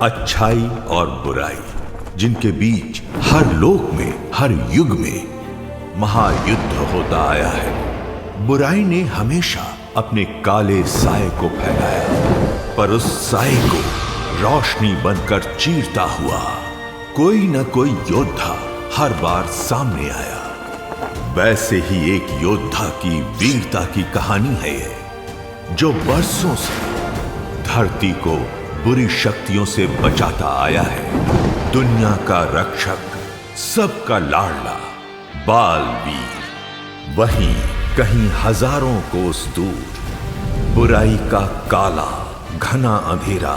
अच्छाई और बुराई, जिनके बीच हर लोक में, हर युग में महायुद्ध होता आया है। बुराई ने हमेशा अपने काले साए को फैलाया, पर उस साए को रोशनी बनकर चीरता हुआ कोई न कोई योद्धा हर बार सामने आया। वैसे ही एक योद्धा की वीरता की कहानी है ये, जो बरसों से धरती को बुरी शक्तियों से बचाता आया है। दुनिया का रक्षक, सबका लाडला बालवीर। वहीं कहीं हजारों कोस दूर बुराई का काला घना अंधेरा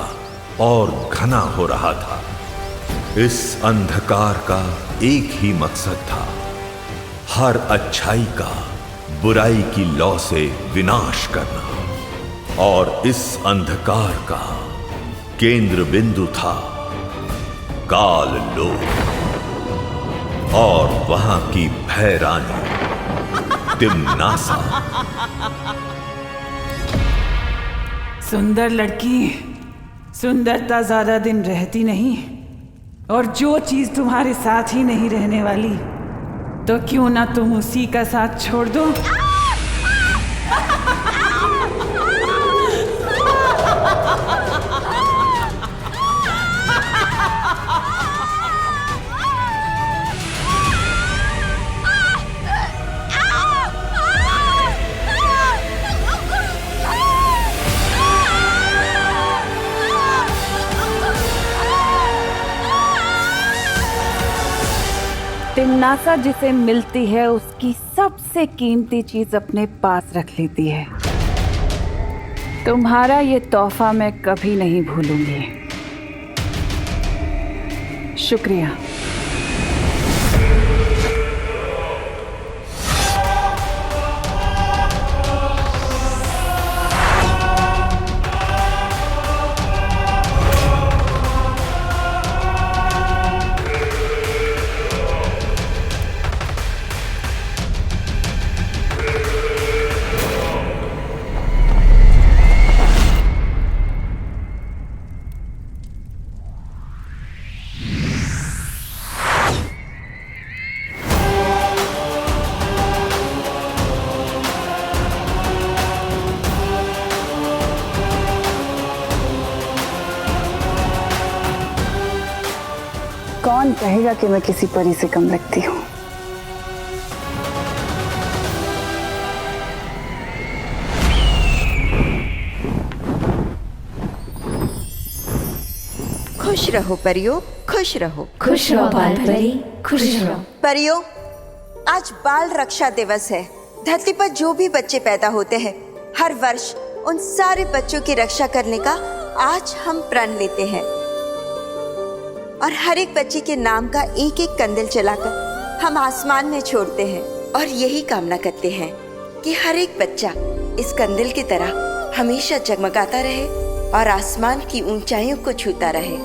और घना हो रहा था। इस अंधकार का एक ही मकसद था, हर अच्छाई का बुराई की लौ से विनाश करना। और इस अंधकार का केंद्र बिंदु था काल लोक और वहां की भय रानी तिम्नासा। सुंदर लड़की, सुंदरता ज्यादा दिन रहती नहीं, और जो चीज तुम्हारे साथ ही नहीं रहने वाली, तो क्यों ना तुम उसी का साथ छोड़ दो। तिम्नासा जिसे मिलती है उसकी सबसे कीमती चीज अपने पास रख लेती है। तुम्हारा ये तोहफा मैं कभी नहीं भूलूंगी। शुक्रिया। कौन कहेगा कि मैं किसी परी से कम लगती हूँ। खुश रहो परियों, खुश रहो। खुश रहो बाल परी, खुश रहो। परियों, आज बाल रक्षा दिवस है। धरती पर जो भी बच्चे पैदा होते हैं, हर वर्ष उन सारे बच्चों की रक्षा करने का आज हम प्रण लेते हैं। और हर एक बच्चे के नाम का एक एक कंदील जलाकर हम आसमान में छोड़ते हैं, और यही कामना करते हैं कि हर एक बच्चा इस कंदील की तरह हमेशा जगमगाता रहे और आसमान की ऊंचाइयों को छूता रहे।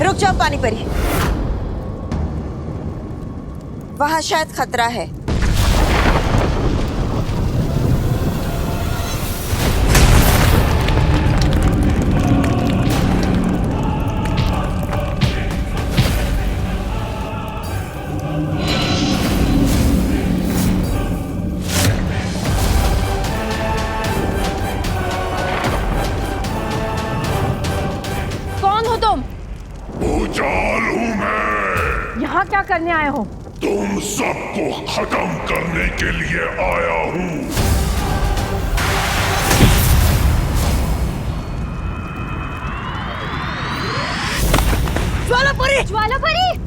रुक जाओ पानी परी, वहां शायद खतरा है। कौन हो तुम? भूचाल हूँ मैं। यहाँ क्या करने आए हो? तुम सबको खत्म करने के लिए आया हूँ। परी, ज्वाला परी,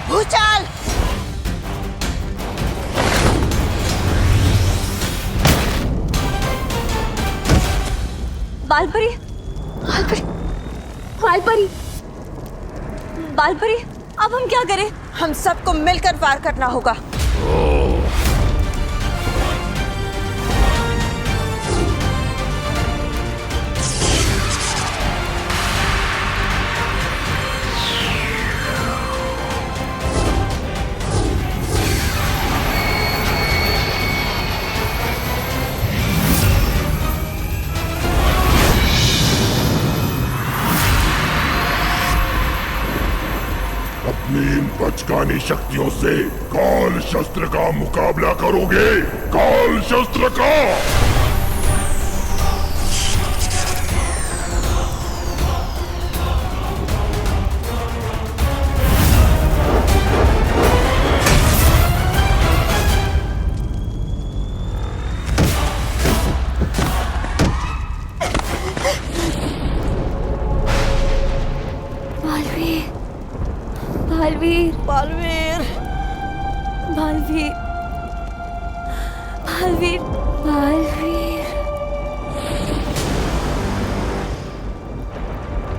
भूचाल। बालपरी, बालपरी, बालपरी, बालपरी, अब हम क्या करें? हम सबको मिलकर वार करना होगा। अपनी इन बचकानी शक्तियों से काल शस्त्र का मुकाबला करोगे? काल शस्त्र का। बालवीर, बालवीर, बालवीर, बालवीर, बालवीर,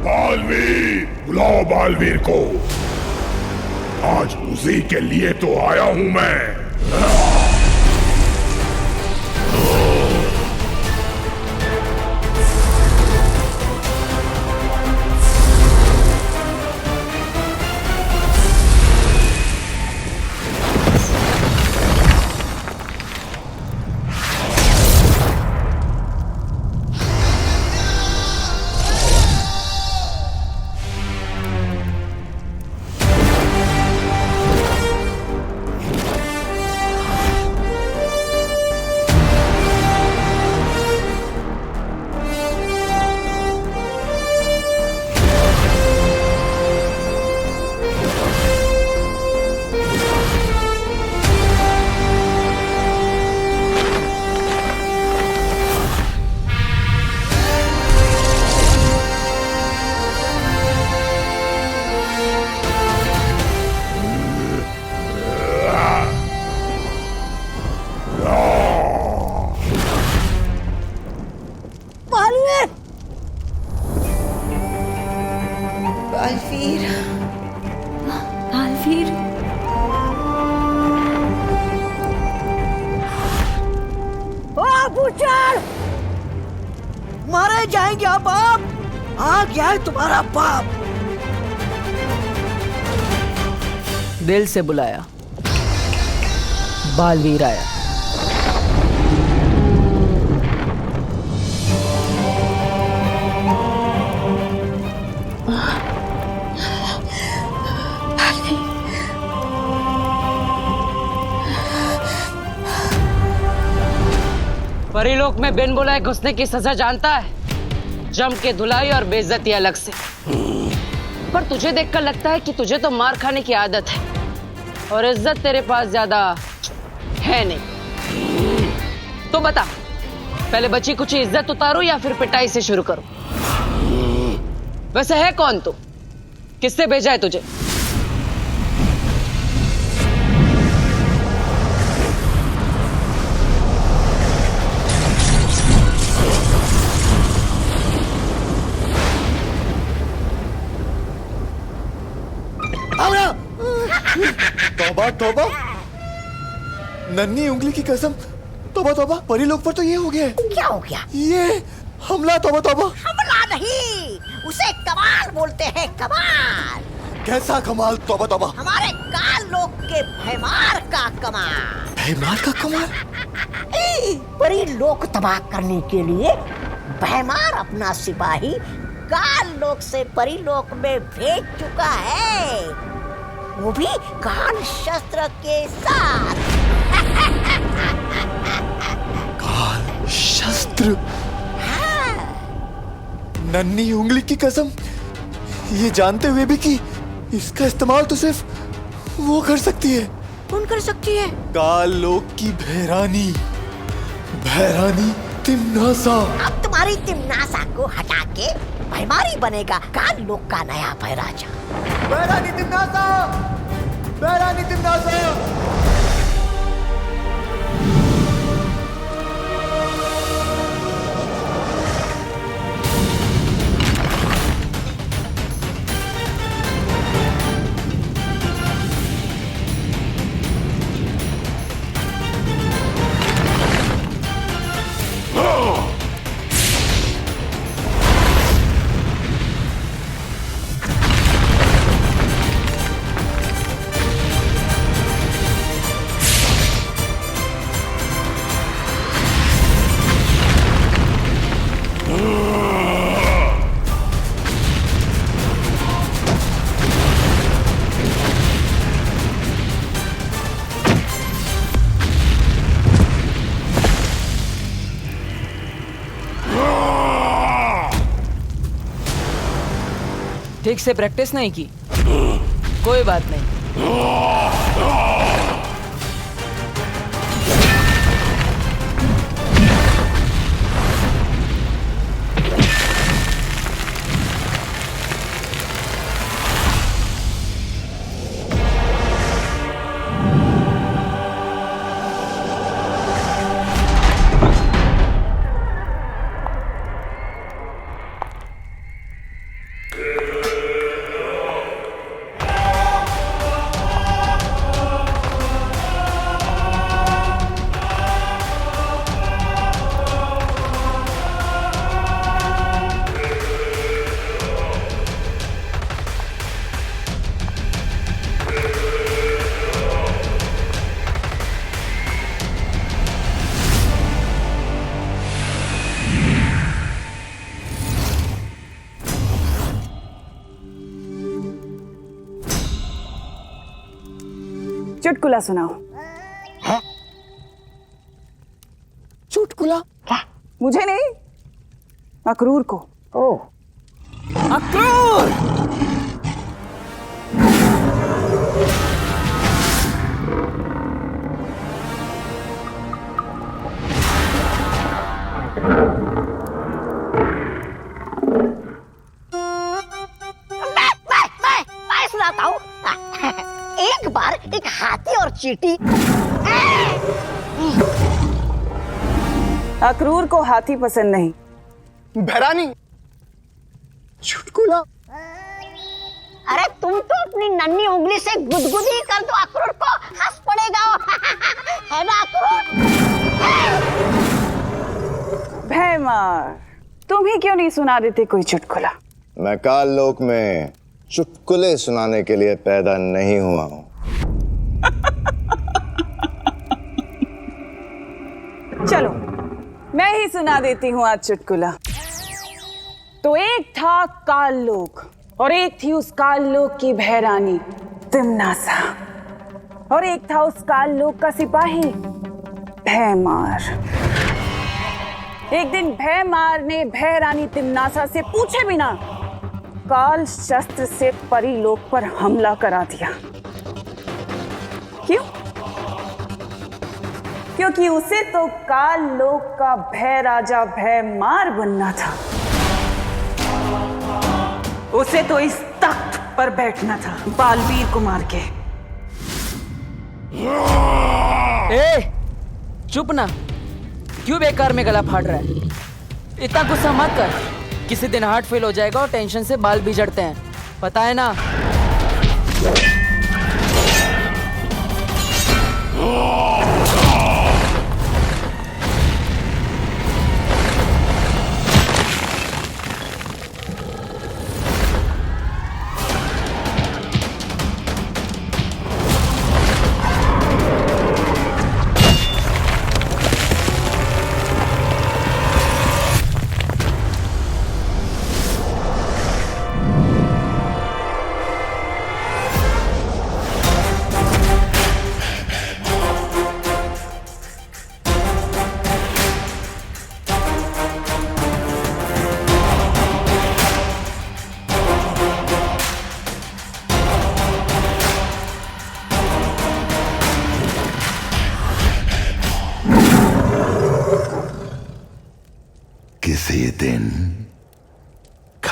बालवीर, बुलाओ बालवीर को। आज उसी के लिए तो आया हूं मैं। बालवीर, बालवीर, ओ भूचाल, मारे जाएंगे आप। आ गया है तुम्हारा बाप। दिल से बुलाया, बालवीर आया। परीलोक में बिन बुलाए घुसने की सजा जानता है? जम के धुलाई और बेइज्जती अलग से। पर तुझे देखकर लगता है कि तुझे तो मार खाने की आदत है और इज्जत तेरे पास ज्यादा है नहीं। तो बता, पहले बची कुछ इज्जत उतारो या फिर पिटाई से शुरू करो? वैसे है कौन तू? किससे भेजा है तुझे? तौबा तौबा, नन्ही उंगली की कसम, तौबा तौबा, परीलोक पर तो ये हो गया है। क्या हो गया? ये हमला, तौबा तौबा। हमला नहीं, उसे कमाल बोलते हैं, कमाल। कैसा कमाल? तौबा तौबा। हमारे काल लोक के भयमार का कमाल। भयमार का कमाल? परी लोक तबाह करने के लिए भयमार अपना सिपाही काल लोक से परी लोक में भेज चुका है, वो भी काल शस्त्र के साथ। काल शस्त्र? नन्ही उंगली की कसम, ये जानते हुए भी कि इसका इस्तेमाल तो सिर्फ वो कर सकती है। कौन कर सकती है? काल लोक की भैरानी, भैरानी तिम्नासा। अब तुम्हारी तिम्नासा को हटा के भैमारी बनेगा काल लोक का नया भैराजा। बहरानी तिमनासा, बहरानी तिमनासा। ठीक से प्रैक्टिस नहीं की, कोई बात नहीं। चुटकुला सुनाओ। चुटकुला? मुझे नहीं, अक्रूर को। ओह, अक्रूर! मैं सुनाता हूँ। एक बार एक हाथी और चींटी। अक्रूर को हाथी पसंद नहीं। बहरानी, चुटकुला? अरे तुम तो अपनी नन्ही उंगली से गुदगुदी कर दो, अक्रूर को हंस पड़ेगा। है ना अक्रूर? भैमार, तुम ही क्यों नहीं सुना देते कोई चुटकुला? मैं काल लोक में चुटकुले सुनाने के लिए पैदा नहीं हुआ हूं। चलो मैं ही सुना देती हूँ आज चुटकुला। तो एक था काल लोक और एक थी उस काल लोक की भैरानी तिमनासा, और एक था उस काल लोक का सिपाही भैमार। एक दिन भैमार ने भैरानी तिमनासा से पूछे बिना काल शस्त्र से परी लोक पर हमला करा दिया। क्यों? क्योंकि उसे तो काल लोक का भय राजा भैमार बनना था। उसे तो इस तख्त पर बैठना था बालवीर को मार के। ए, चुप ना, क्यों बेकार में गला फाड़ रहा है? इतना गुस्सा मत कर, किसी दिन हार्ट फेल हो जाएगा और टेंशन से बाल बिगड़ते हैं, पता है ना?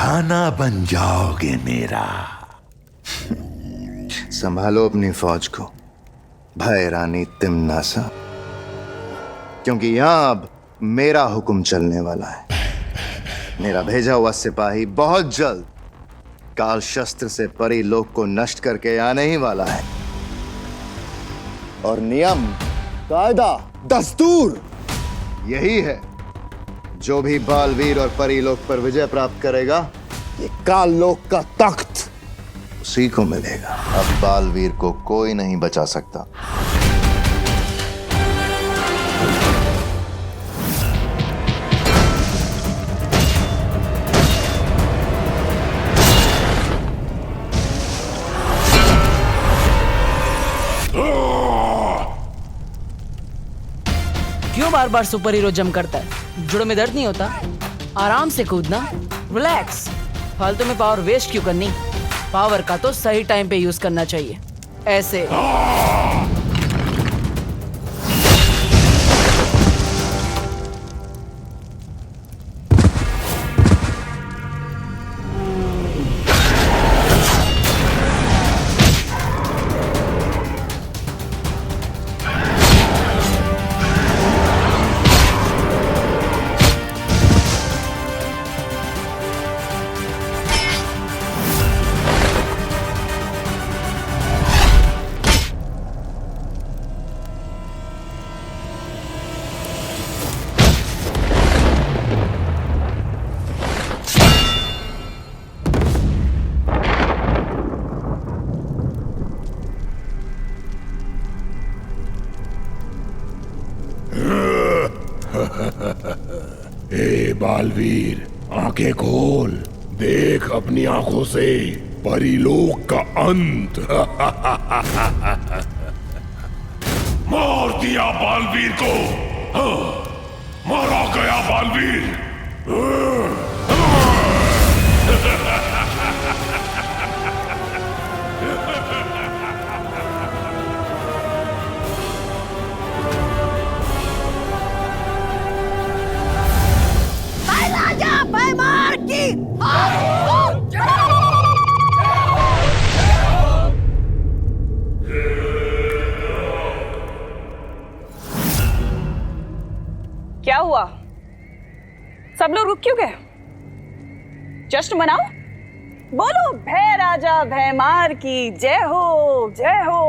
खाना बन जाओगे मेरा। संभालो अपनी फौज को भय रानी तिम्नासा, क्योंकि यहां अब मेरा हुक्म चलने वाला है। मेरा भेजा हुआ सिपाही बहुत जल्द काल शस्त्र से परी लोक को नष्ट करके आने ही वाला है। और नियम, कायदा, दस्तूर यही है, जो भी बालवीर और परीलोक पर विजय प्राप्त करेगा, ये काल लोक का तख्त उसी को मिलेगा। अब बालवीर को कोई नहीं बचा सकता। क्यों बार बार सुपर हीरो जंप करता है? जुड़ों में दर्द नहीं होता? आराम से कूदना, रिलैक्स। फालतू में पावर वेस्ट क्यों करनी? पावर का तो सही टाइम पे यूज करना चाहिए, ऐसे। ए बालवीर, आंखें खोल, देख अपनी आंखों से परीलोक का अंत। मार दिया बालवीर को। मारा गया बालवीर। क्या हुआ? सब लोग रुक क्यों गए? जश्न मनाओ, बोलो भय राजा भयमार की जय हो, जय हो।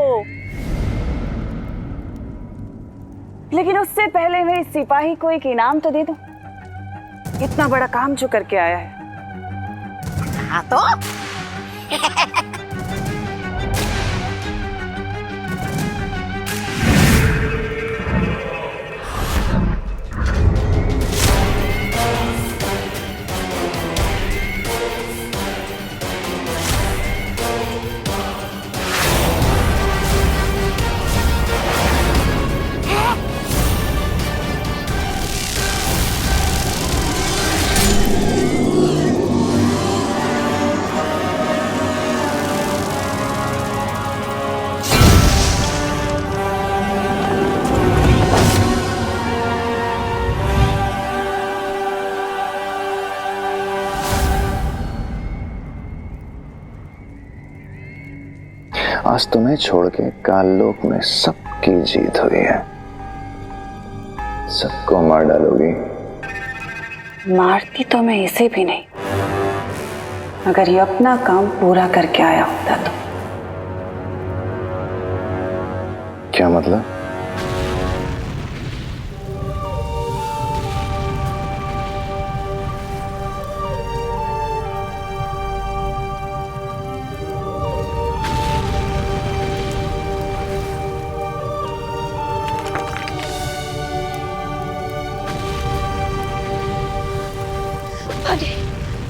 लेकिन उससे पहले मैं इस सिपाही को एक इनाम तो दे दूं। इतना बड़ा काम जो करके आया है। हाँ तो आज तुम्हें छोड़ के काललोक में सबकी जीत हुई है। सबको मार डालोगी? मारती तो मैं इसे भी नहीं, अगर ये अपना काम पूरा करके आया होता तो। क्या मतलब?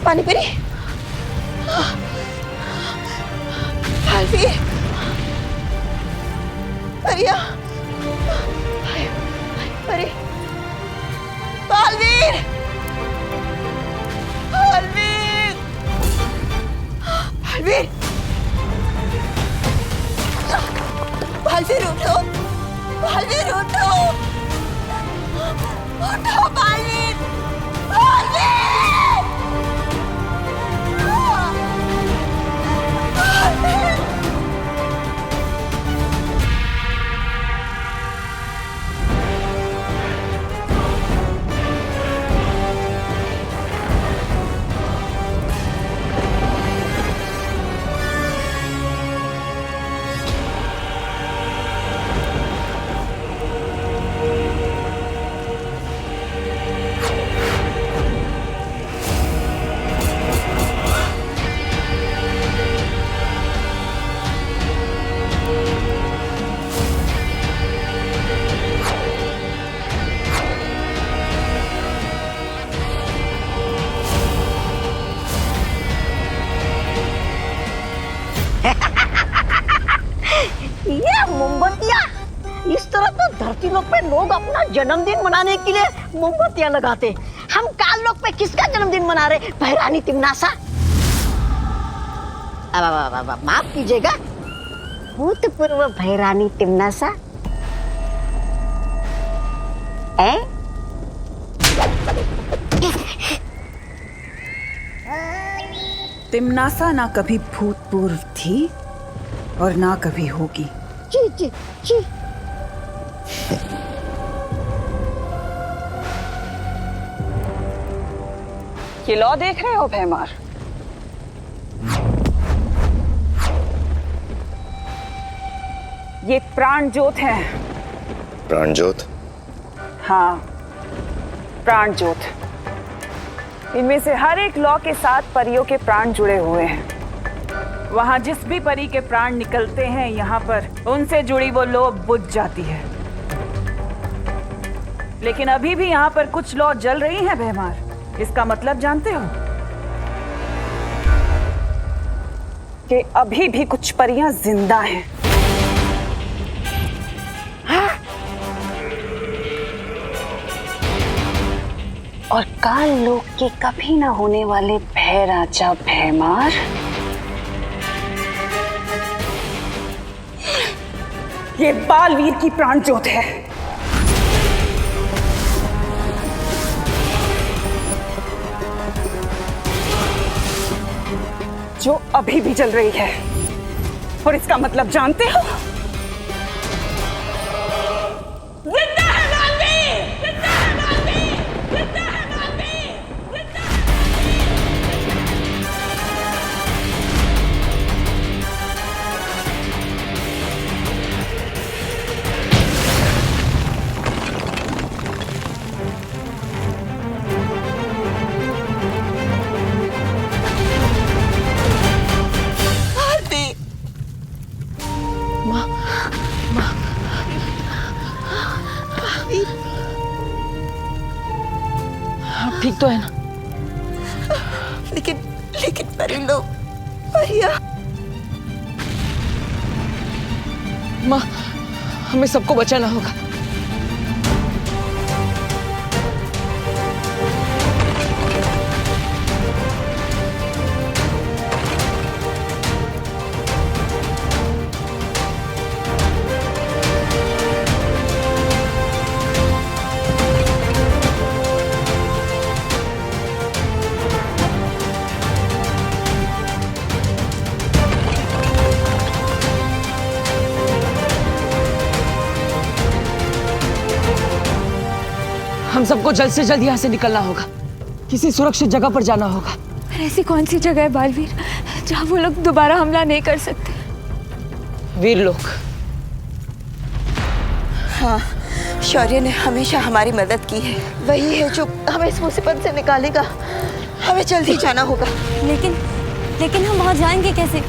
पानी पी बालवीर, परिया, परी, बालवीर, बालवीर, बालवीर, बालवीर उठो, बालवीर उठो, उठो बालवीर, बालवीर। धरती लोक पे लोग अपना जन्मदिन मनाने के लिए मोमबत्तियां लगाते, हम काल लोक पे किसका जन्मदिन मना रहे? भैरानी तिमनासा। अब माफ कीजिएगा, भूतपूर्व भैरानी तिमनासा। तिमनासा ना कभी भूतपूर्व थी और ना कभी होगी। जी जी जी। ये लॉ देख रहे हो भैमार? ये प्राण ज्योत है। प्राण ज्योत? हाँ, प्राण ज्योत। इनमें से हर एक लॉ के साथ परियों के प्राण जुड़े हुए हैं। वहां जिस भी परी के प्राण निकलते हैं, यहाँ पर उनसे जुड़ी वो लॉ बुझ जाती है। लेकिन अभी भी यहाँ पर कुछ लॉ जल रही हैं भैमार। इसका मतलब जानते हो? कि अभी भी कुछ परियां जिंदा हैं। और काल लोक के कभी ना होने वाले भय राजा भैमार ये बालवीर की प्राण ज्योत है, जो अभी भी जल रही है। और इसका मतलब जानते हो? जिंदा है बालवीर! जिंदा है बालवीर! जिंदा है बालवीर! जिंदा है! ठीक तो है ना? लेकिन परी लोग, परिया। माँ, हमें सबको बचाना होगा। हम सबको जल्द से जल्द यहाँ से निकलना होगा। किसी सुरक्षित जगह पर जाना होगा। ऐसी कौन सी जगह है बालवीर जहाँ वो लोग दोबारा हमला नहीं कर सकते? वीर लोग। हाँ, शौर्य ने हमेशा हमारी मदद की है। वही है जो हमें इस मुसीबत से निकालेगा। हमें जल्दी जाना होगा। लेकिन हम वहाँ जाएंगे कैसे?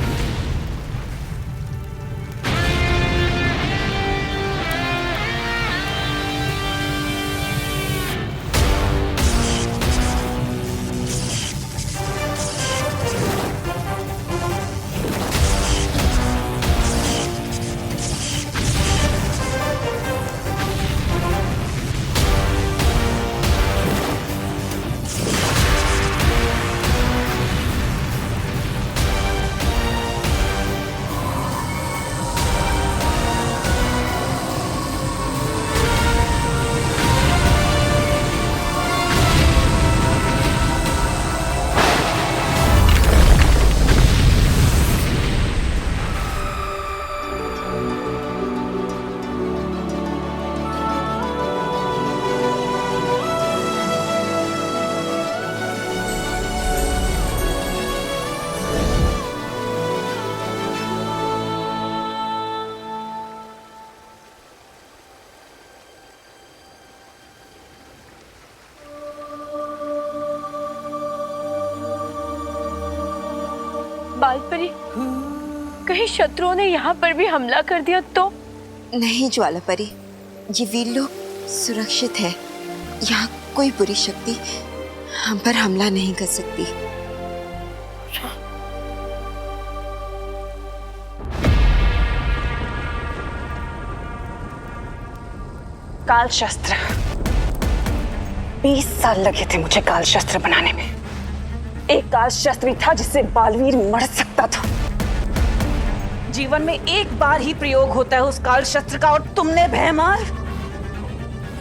बालपरी, कहीं शत्रुओं ने यहाँ पर भी हमला कर दिया तो? नहीं ज्वालापरी, ये वीर लोग सुरक्षित है। यहाँ कोई बुरी शक्ति हम पर हमला नहीं कर सकती। काल शस्त्र। 20 साल लगे थे मुझे काल शस्त्र बनाने में। एक काल शस्त्र भी था जिससे बालवीर मर सकता था। जीवन में एक बार ही प्रयोग होता है उस काल शस्त्र का, और तुमने भयमार,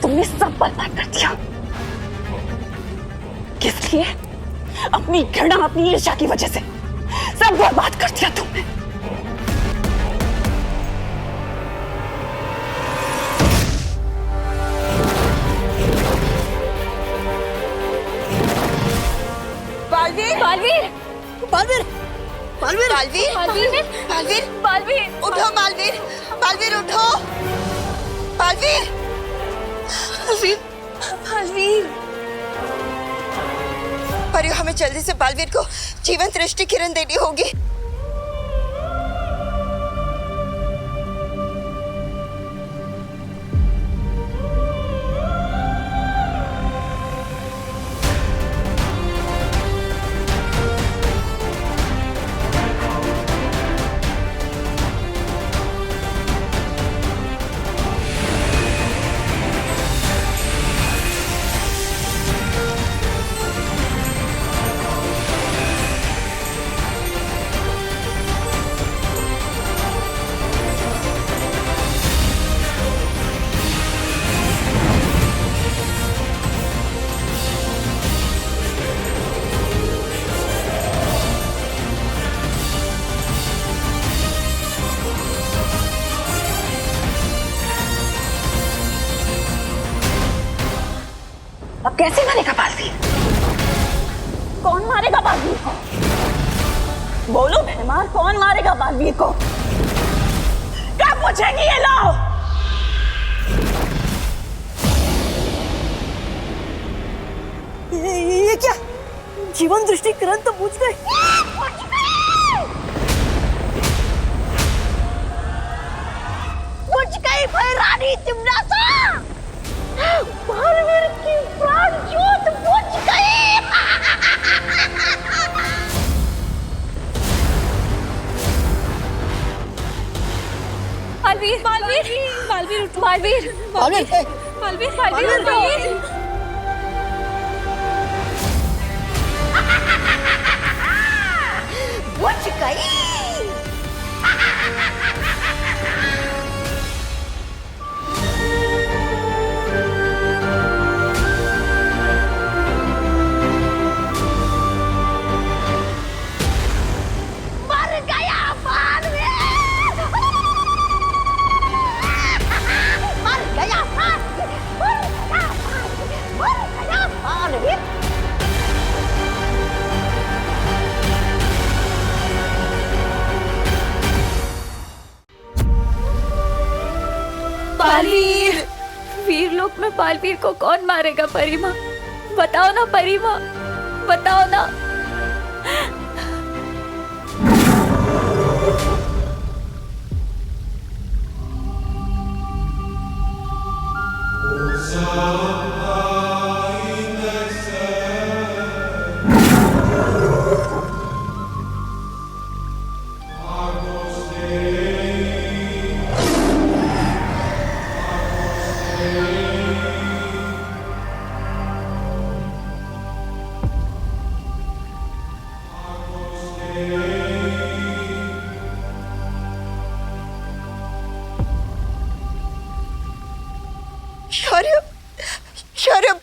तुमने सब बर्बाद कर दिया। किस लिए? अपनी घृणा, अपनी ईर्ष्या की वजह से सब बर्बाद कर दिया तुमने। बालवीर, बालवीर, बालवीर, बालवीर, बालवीर, बालवीर, बालवीर, बालवीर, उठो बालवीर, बालवीर उठो, बालवीर, बालवीर, बालवीर। परियो, हमें जल्दी से बालवीर को जीवंत दृष्टि किरण देनी होगी। अब कैसे मारेगा बालवीर? कौन मारेगा बालवीर को? बोलो भैमार, कौन मारेगा बालवीर को? क्या पूछेगी ये लोग? ये क्या? जीवन दृष्टि किरण तो बुझ गई। बुझ गई भाई रानी तिमनासा। बालवीर की प्राण ज्योत बुझ गई। बालवीर, बालवीर, बालवीर, बालवीर, बालवीर, बालवीर, बालवीर, बालवीर। बुझ गई। बालवीर, वीरलोक में बालवीर को कौन मारेगा परिमा? बताओ ना परिमा, बताओ ना।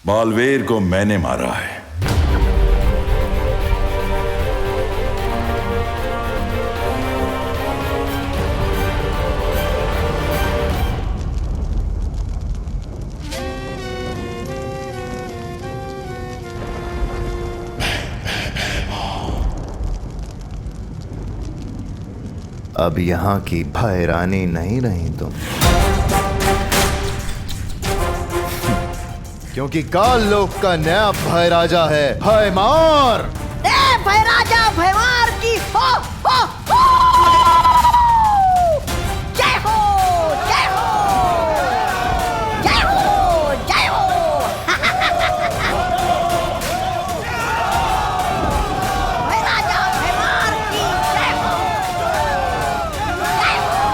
बालवीर को मैंने मारा है। अब यहाँ की भय रानी नहीं रही तुम, क्योंकि काल लोक का नया भय राजा है, भयमार। भय राजा भयमार की हो, हो, हो। जय हो, जय हो, जय हो, जय हो। भय राजा भयमार की जय हो, जय हो।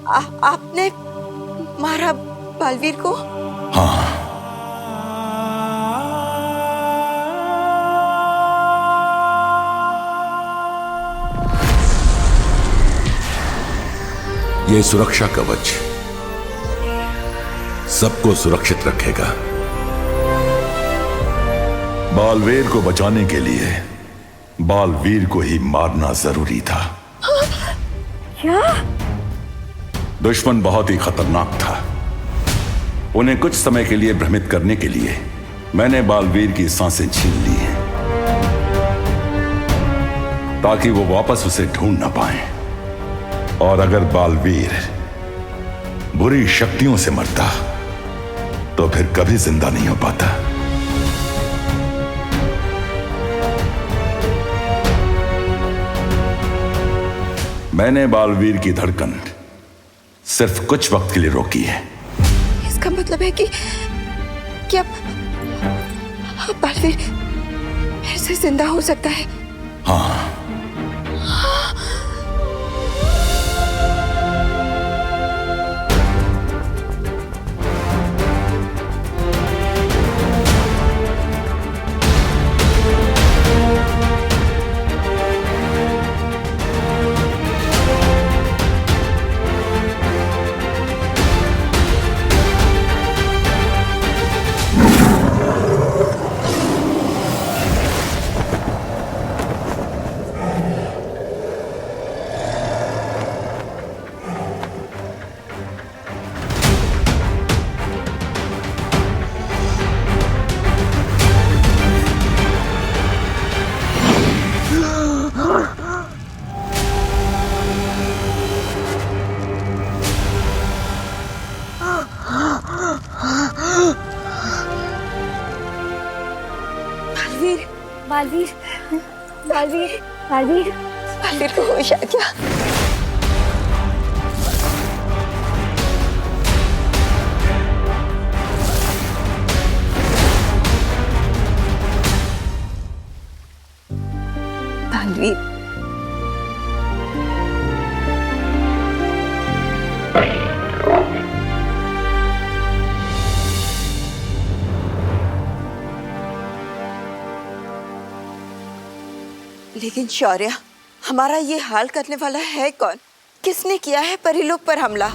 आपने मारा बालवीर को? हाँ, ये सुरक्षा कवच सबको सुरक्षित रखेगा। बालवीर को बचाने के लिए बालवीर को ही मारना जरूरी था। क्या? दुश्मन बहुत ही खतरनाक था। उन्हें कुछ समय के लिए भ्रमित करने के लिए मैंने बालवीर की सांसें छीन ली हैं, ताकि वो वापस उसे ढूंढ ना पाए। और अगर बालवीर बुरी शक्तियों से मरता तो फिर कभी जिंदा नहीं हो पाता। मैंने बालवीर की धड़कन सिर्फ कुछ वक्त के लिए रोकी है। इसका मतलब है कि अब बालवीर फिर से जिंदा हो सकता है? हाँ, बालवीर, बालवीर, बालवीर, बालवीर को होश आ गया। बालवीर, लेकिन शौर्य, हमारा ये हाल करने वाला है कौन? किसने किया है परीलोक पर हमला?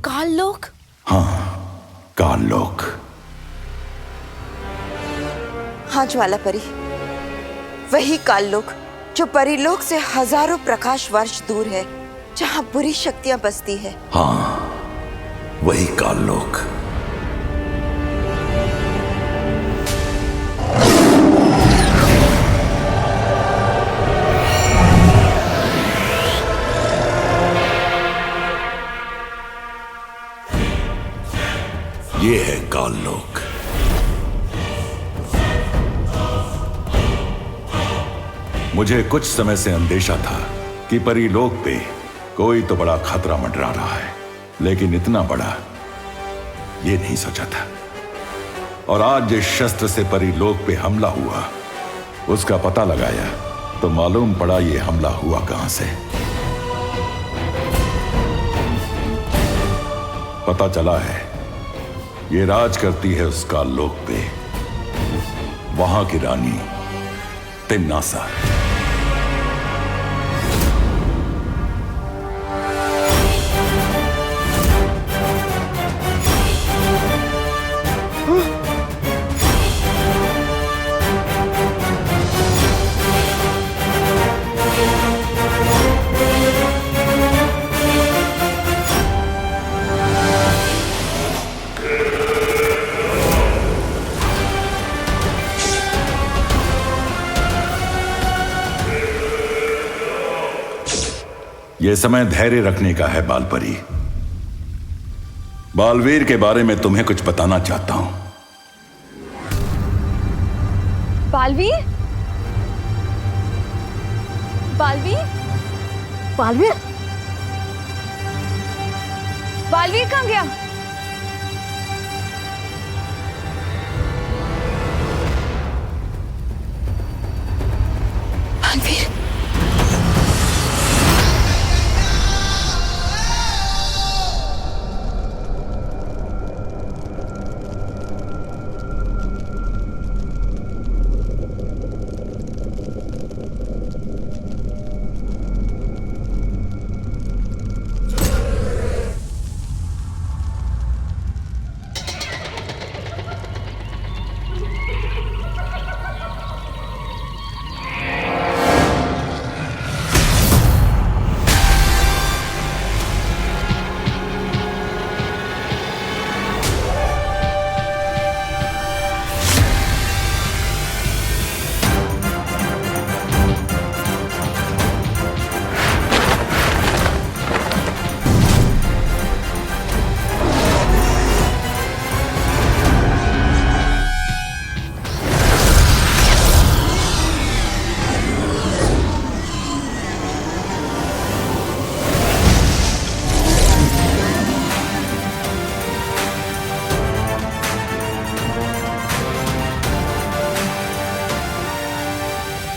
काललोक? हाँ, काललोक। हाँ ज्वाला परी, वही काललोक जो परीलोक से हजारों प्रकाश वर्ष दूर है, जहाँ बुरी शक्तियां बसती है। हाँ, वही काललोक। ये है काललोक। मुझे कुछ समय से अंदेशा था कि परीलोक पे कोई तो बड़ा खतरा मंडरा रहा है, लेकिन इतना बड़ा ये नहीं सोचा था। और आज जिस शस्त्र से परीलोक पे हमला हुआ, उसका पता लगाया तो मालूम पड़ा ये हमला हुआ कहां से। पता चला है ये राज करती है उस काललोक पे वहां की रानी तिम्नासा। यह समय धैर्य रखने का है बालपरी। बालवीर के बारे में तुम्हें कुछ बताना चाहता हूं। बालवीर? बालवीर? बालवीर? बालवीर कहाँ गया?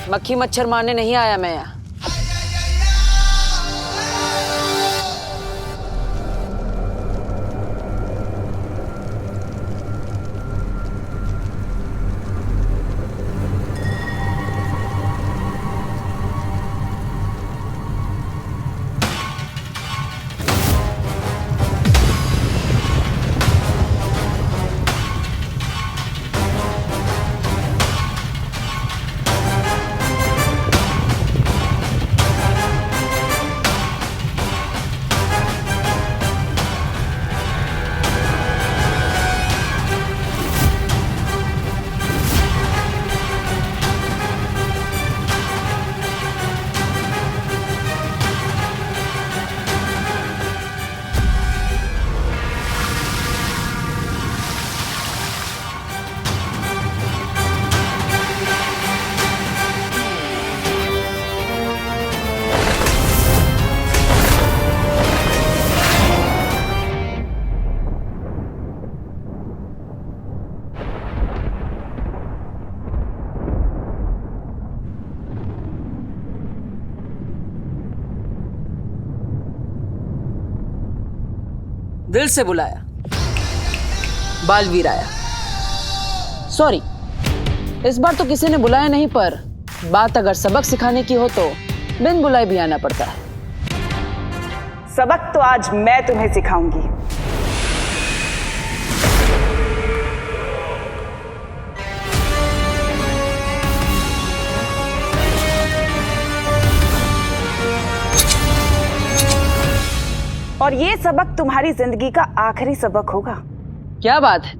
मक्खी मच्छर मारने नहीं आया मैं यहाँ। दिल से बुलाया, बालवीर आया। सॉरी, इस बार तो किसी ने बुलाया नहीं, पर बात अगर सबक सिखाने की हो तो बिन बुलाए भी आना पड़ता है। सबक तो आज मैं तुम्हें सिखाऊंगी। और ये सबक तुम्हारी जिंदगी का आखिरी सबक होगा। क्या बात है,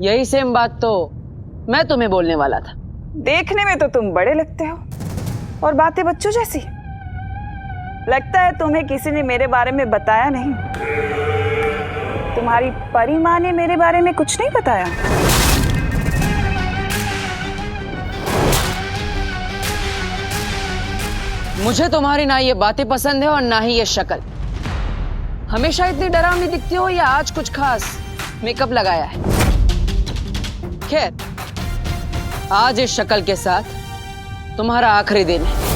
यही सेम बात तो मैं तुम्हें बोलने वाला था। देखने में तो तुम बड़े लगते हो और बातें बच्चों जैसी। लगता है तुम्हें किसी ने मेरे बारे में बताया नहीं। तुम्हारी परी माँ ने मेरे बारे में कुछ नहीं बताया। मुझे तुम्हारी ना ये बातें पसंद है और ना ही ये शक्ल। हमेशा इतनी डरावनी दिखती हो या आज कुछ खास मेकअप लगाया है? खैर, आज इस शक्ल के साथ तुम्हारा आखिरी दिन है।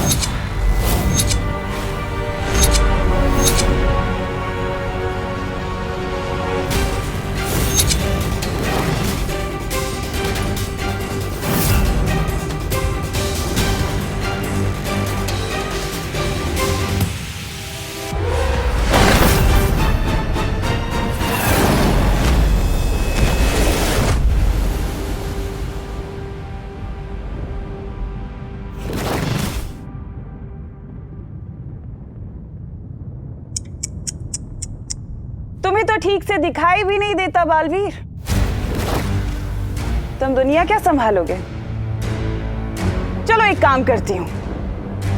तुम्हें तो ठीक से दिखाई भी नहीं देता बालवीर। तुम दुनिया क्या संभालोगे? चलो एक काम करती हूँ,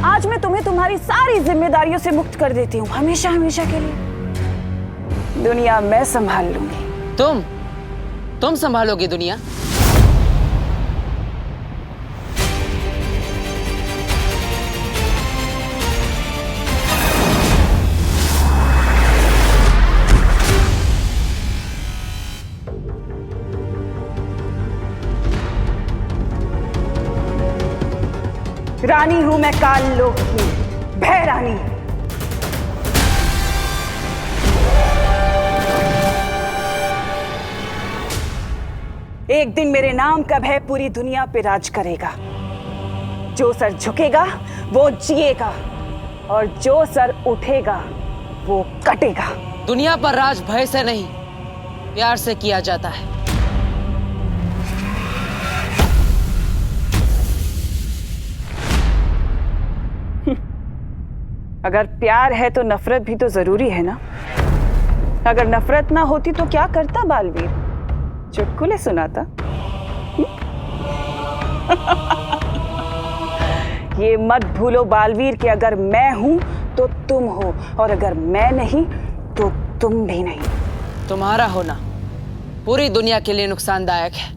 आज मैं तुम्हें तुम्हारी सारी जिम्मेदारियों से मुक्त कर देती हूँ, हमेशा हमेशा के लिए। दुनिया मैं संभाल लूंगी। तुम संभालोगी दुनिया? रानी हूं मैं काल लोक की, भय रानी। एक दिन मेरे नाम का भय पूरी दुनिया पे राज करेगा। जो सर झुकेगा वो जिएगा और जो सर उठेगा वो कटेगा। दुनिया पर राज भय से नहीं, प्यार से किया जाता है। अगर प्यार है तो नफरत भी तो जरूरी है ना। अगर नफरत ना होती तो क्या करता बालवीर? चुटकुले सुनाता? ये मत भूलो बालवीर कि अगर मैं हूं तो तुम हो और अगर मैं नहीं तो तुम भी नहीं। तुम्हारा होना पूरी दुनिया के लिए नुकसानदायक है।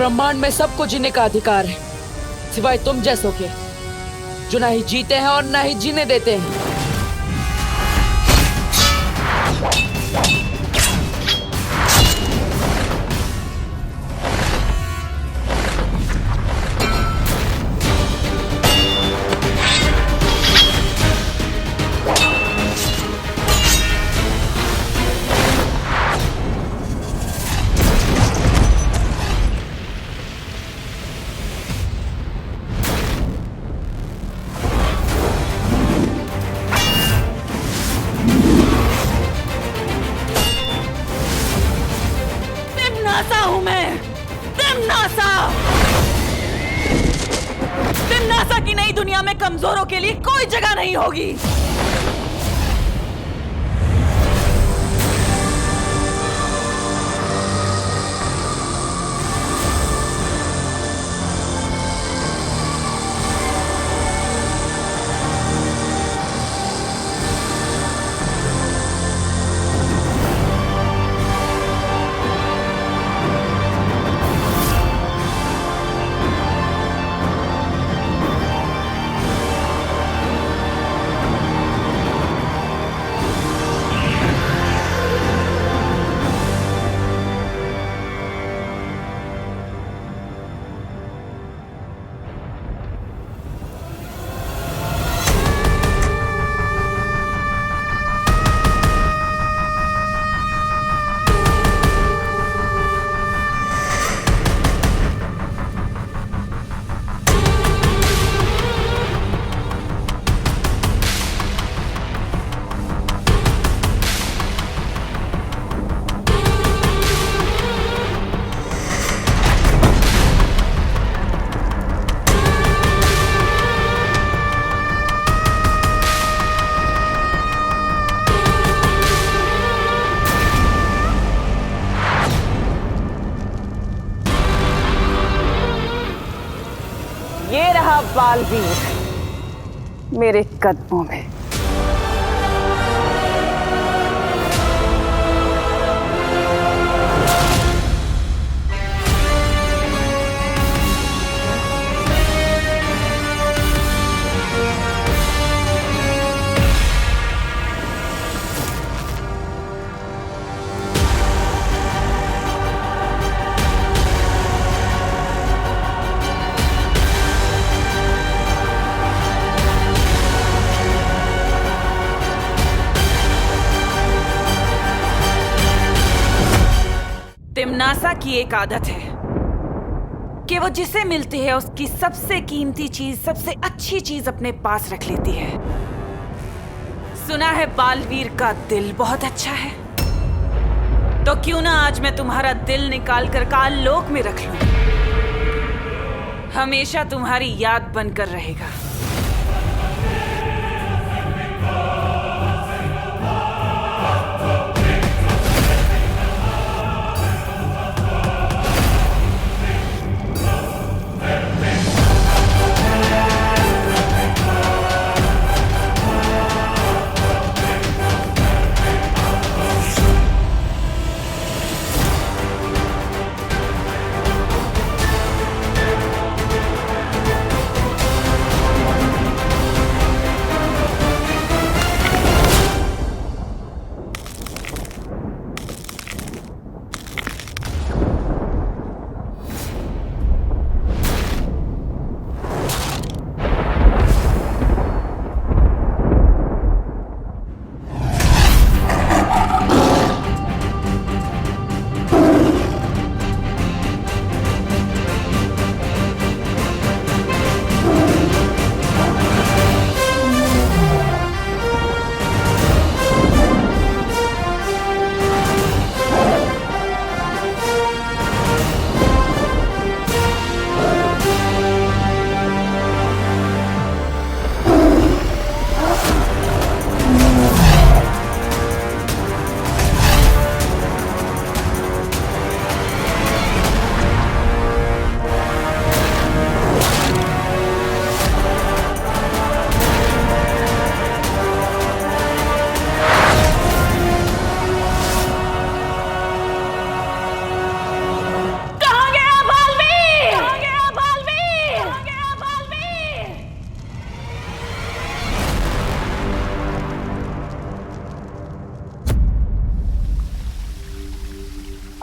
ब्रह्मांड में सबको जीने का अधिकार है, सिवाय तुम जैसों के, जो ना ही जीते हैं और ना ही जीने देते हैं। तिम्नासा हूं मैं, तिम्नासा। तिम्नासा की नई दुनिया में कमजोरों के लिए कोई जगह नहीं होगी। ये रहा बालवीर मेरे कदमों में। तिम्नासा की एक आदत है कि वो जिसे मिलती है उसकी सबसे कीमती चीज, सबसे अच्छी चीज अपने पास रख लेती है। सुना है बालवीर का दिल बहुत अच्छा है, तो क्यों ना आज मैं तुम्हारा दिल निकाल कर काल लोक में रख लूं। हमेशा तुम्हारी याद बनकर रहेगा।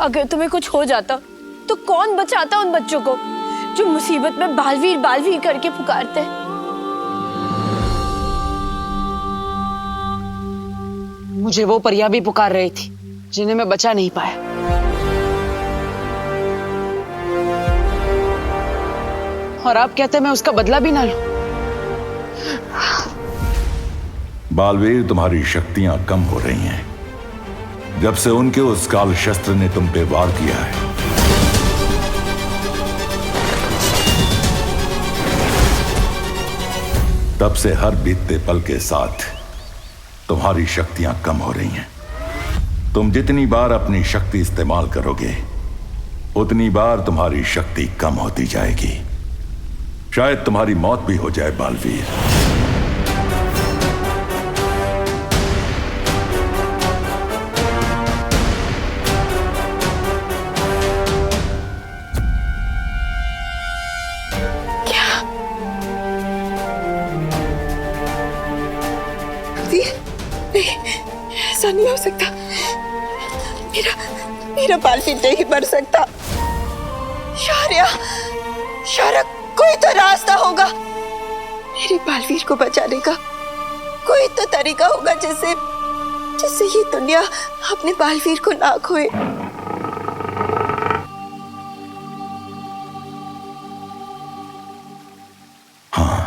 अगर तुम्हें कुछ हो जाता तो कौन बचाता उन बच्चों को जो मुसीबत में बालवीर बालवीर करके पुकारते हैं? मुझे वो परियां भी पुकार रही थी जिन्हें मैं बचा नहीं पाया। और आप कहते मैं उसका बदला भी ना लूं। बालवीर, तुम्हारी शक्तियां कम हो रही हैं जब से उनके उस काल शस्त्र ने तुम पे वार किया है। तब से हर बीतते पल के साथ तुम्हारी शक्तियां कम हो रही हैं। तुम जितनी बार अपनी शक्ति इस्तेमाल करोगे उतनी बार तुम्हारी शक्ति कम होती जाएगी। शायद तुम्हारी मौत भी हो जाए बालवीर। ऐसा नहीं हो सकता। मेरा बालवीर नहीं मर सकता। शारा, कोई तो रास्ता होगा। मेरे बालवीर को बचाने का कोई तो तरीका होगा जिससे ये दुनिया अपने बालवीर को ना खोए। हाँ,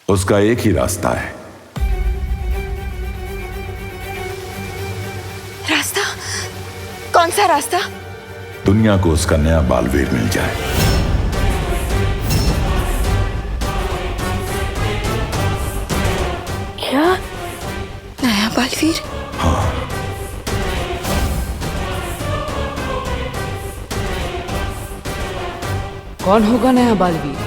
उसका एक ही रास्ता है। रास्ता? कौन सा रास्ता? दुनिया को उसका नया बालवीर मिल जाए। क्या? नया बालवीर? हाँ। कौन होगा नया बालवीर?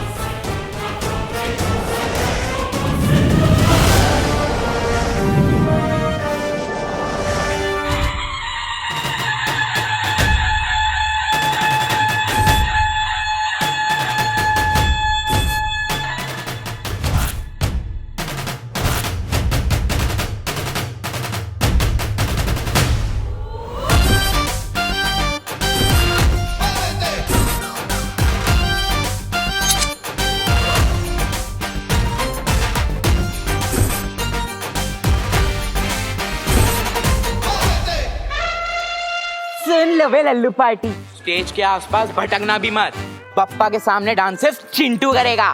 सुन लो बे लल्लू पार्टी, स्टेज के आसपास भटकना भी मत। पप्पा के सामने डांस सिर्फ चिंटू करेगा,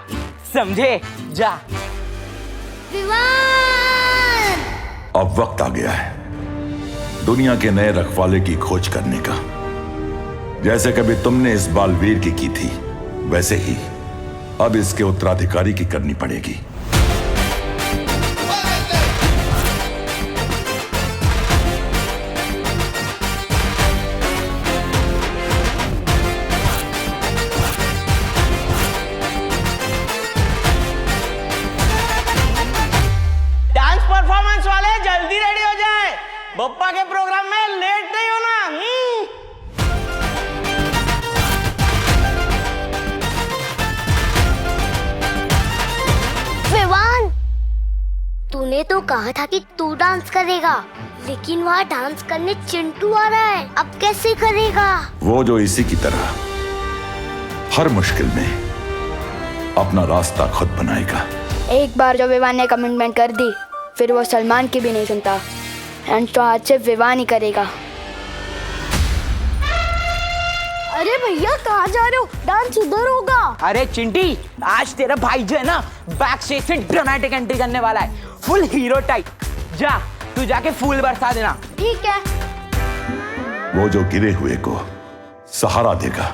समझे? जा। अब वक्त आ गया है दुनिया के नए रखवाले की खोज करने का। जैसे कभी तुमने इस बालवीर की थी वैसे ही अब इसके उत्तराधिकारी की करनी पड़ेगी। बप्पा के प्रोग्राम में लेट नहीं होना। विवान, तूने तो कहा था कि तू डांस करेगा, लेकिन वहाँ डांस करने चिंटू आ रहा है, अब कैसे करेगा? वो जो इसी की तरह हर मुश्किल में अपना रास्ता खुद बनाएगा। एक बार जो विवान ने कमिटमेंट कर दी फिर वो सलमान की भी नहीं सुनता। एंड तो आज से विवान ही करेगा। अरे भैया कहाँ जा रहे हो? डांस उधर होगा। अरे चिंटी, आज तेरा भाई जो है ना बैक स्टेज से ड्रामेटिक एंट्री करने वाला है, फुल हीरो टाइप। जा, तू जाके फूल बरसा देना। ठीक है। वो जो गिरे हुए को सहारा देगा।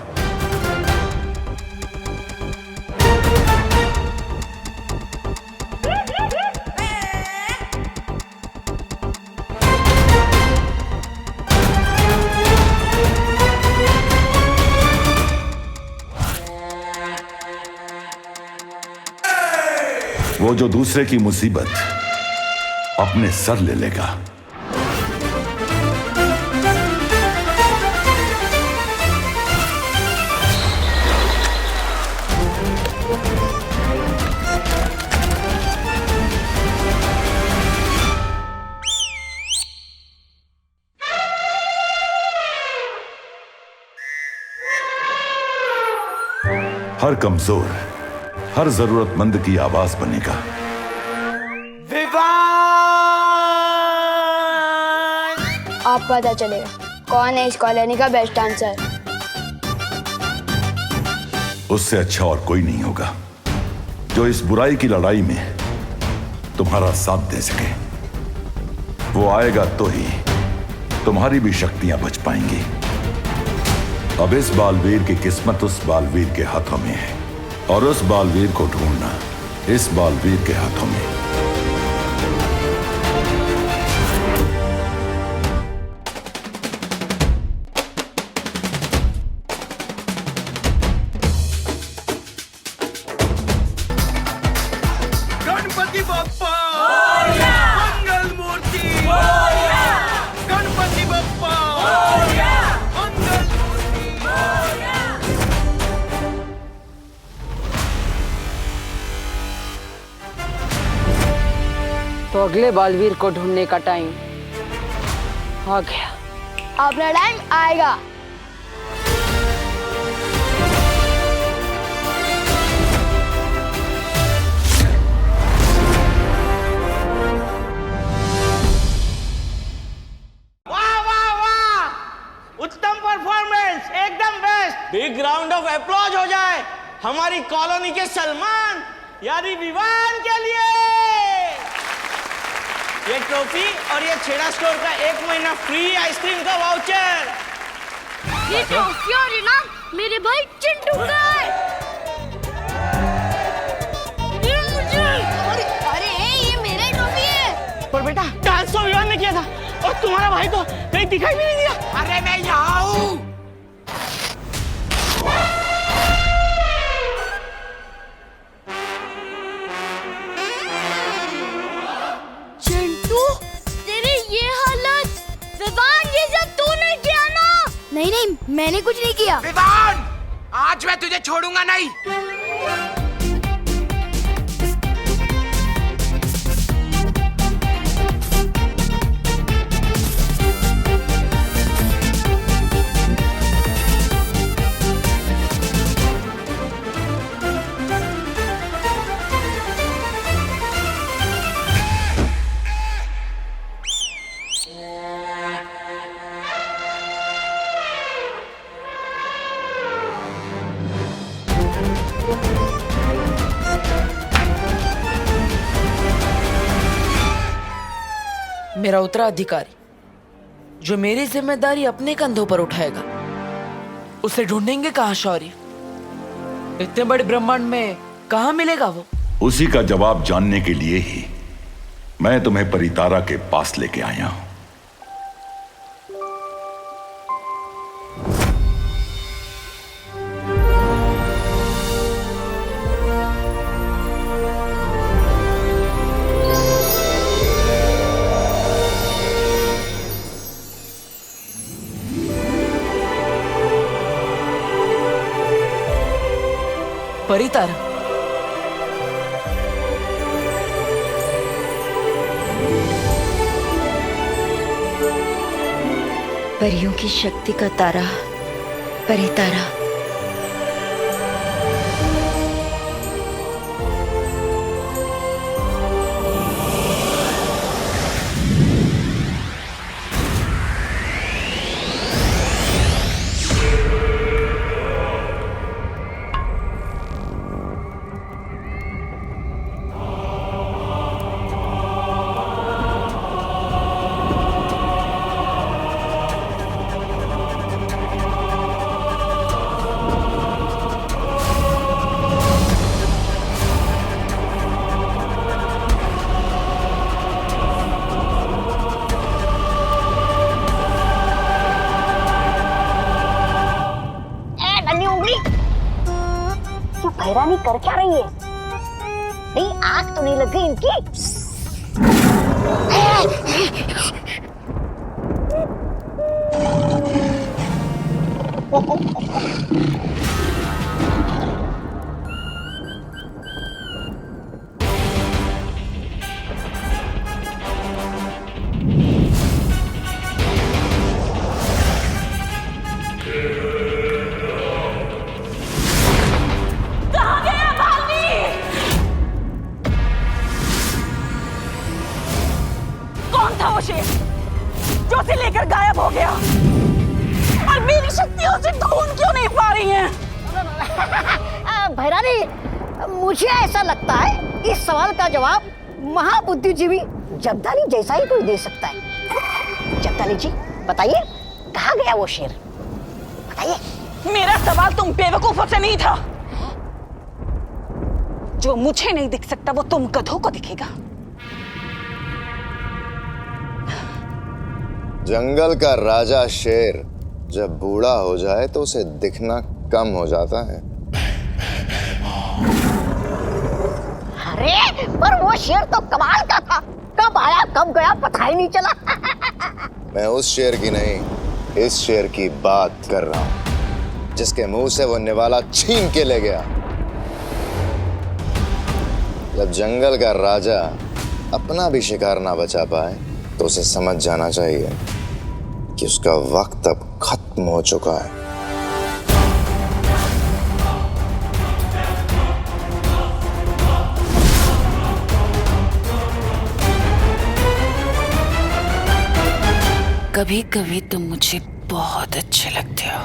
वो जो दूसरे की मुसीबत अपने सर ले लेगा। हर कमजोर, हर जरूरतमंद की आवाज बनेगा। आप पता चलेगा कौन है इस कॉलोनी का बेस्ट डांसर। उससे अच्छा और कोई नहीं होगा जो इस बुराई की लड़ाई में तुम्हारा साथ दे सके। वो आएगा तो ही तुम्हारी भी शक्तियां बच पाएंगी। अब इस बालवीर की किस्मत उस बालवीर के हाथों में है, और उस बालवीर को ढूंढना इस बालवीर के हाथों में। गणपति बप्पा मंगल मूर्ति, गणपति बप्पा मंगल मूर्ति। तो अगले बालवीर को ढूंढने का टाइम आ गया। अपना टाइम आएगा। उत्तम परफॉर्मेंस, एकदम best. Big round of applause हो जाए हमारी कॉलोनी के सलमान यानी विवान के लिए। ये ट्रॉफी और ये छेड़ा स्टोर का 1 महीना फ्री आइसक्रीम का वाउचर। ये ट्रॉफी और इनाम मेरे भाई चिंटू का है। ये मुझे। अरे ये मेरा ट्रॉफी है। पर बेटा डांस तो विवान ने किया था और तुम्हारा भाई तो कहीं दिखाई भी नहीं दिया। अरे मैं यहाँ हूँ। चिंटू तेरी ये हालत, विवान ये सब तूने किया ना? नहीं मैंने कुछ नहीं किया। विवान आज मैं तुझे छोड़ूंगा नहीं। मेरा उत्तराधिकारी जो मेरी जिम्मेदारी अपने कंधों पर उठाएगा, उसे ढूंढेंगे कहाँ शौर्य? इतने बड़े ब्रह्मांड में कहाँ मिलेगा वो? उसी का जवाब जानने के लिए ही मैं तुम्हें परितारा के पास लेके आया हूं। परितारा, परियों की शक्ति का तारा, परितारा। हैरानी कर क्या रही है? नहीं आग तो नहीं लग गई इनकी? से लेकर गायब हो गया और मेरी शक्तियों से ढूंढ क्यों नहीं पा रही हैं? भैरानी, मुझे ऐसा लगता है इस सवाल का जवाब महाबुद्धिजीवी जब्दाली जैसा ही कोई दे सकता है। जब्दाली जी बताइए, कहाँ गया वो शेर? बताइए। मेरा सवाल तुम बेवकूफों से नहीं था। जो मुझे नहीं दिख सकता वो तुम गधों को दिखेगा। जंगल का राजा शेर जब बूढ़ा हो जाए तो उसे दिखना कम हो जाता है। अरे पर वो शेर तो कमाल का था, कब आया कब गया पता ही नहीं चला। मैं उस शेर की नहीं, इस शेर की बात कर रहा हूं जिसके मुंह से वो निवाला छीन के ले गया। जब जंगल का राजा अपना भी शिकार ना बचा पाए तो उसे समझ जाना चाहिए कि उसका वक्त अब खत्म हो चुका है। कभी कभी तुम मुझे बहुत अच्छे लगते हो।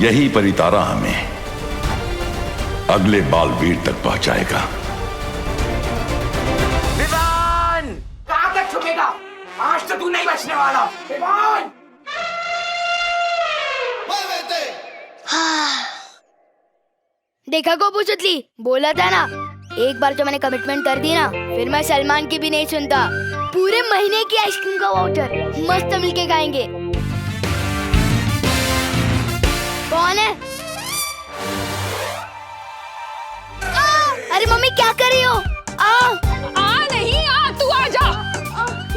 यही परितारा हमें अगले बालवीर तक पहुंचाएगा। विवान! कहां तक छुपेगा? आज तो तू नहीं बचने वाला। विवान! देखा गोपू चुतली, बोला था ना, एक बार तो मैंने कमिटमेंट कर दी ना, फिर मैं सलमान की भी नहीं सुनता। पूरे महीने की आइसक्रीम का वाउचर मस्त मिलके खाएंगे। कौन है? अरे मम्मी क्या कर रही हो? नहीं तू आ जा।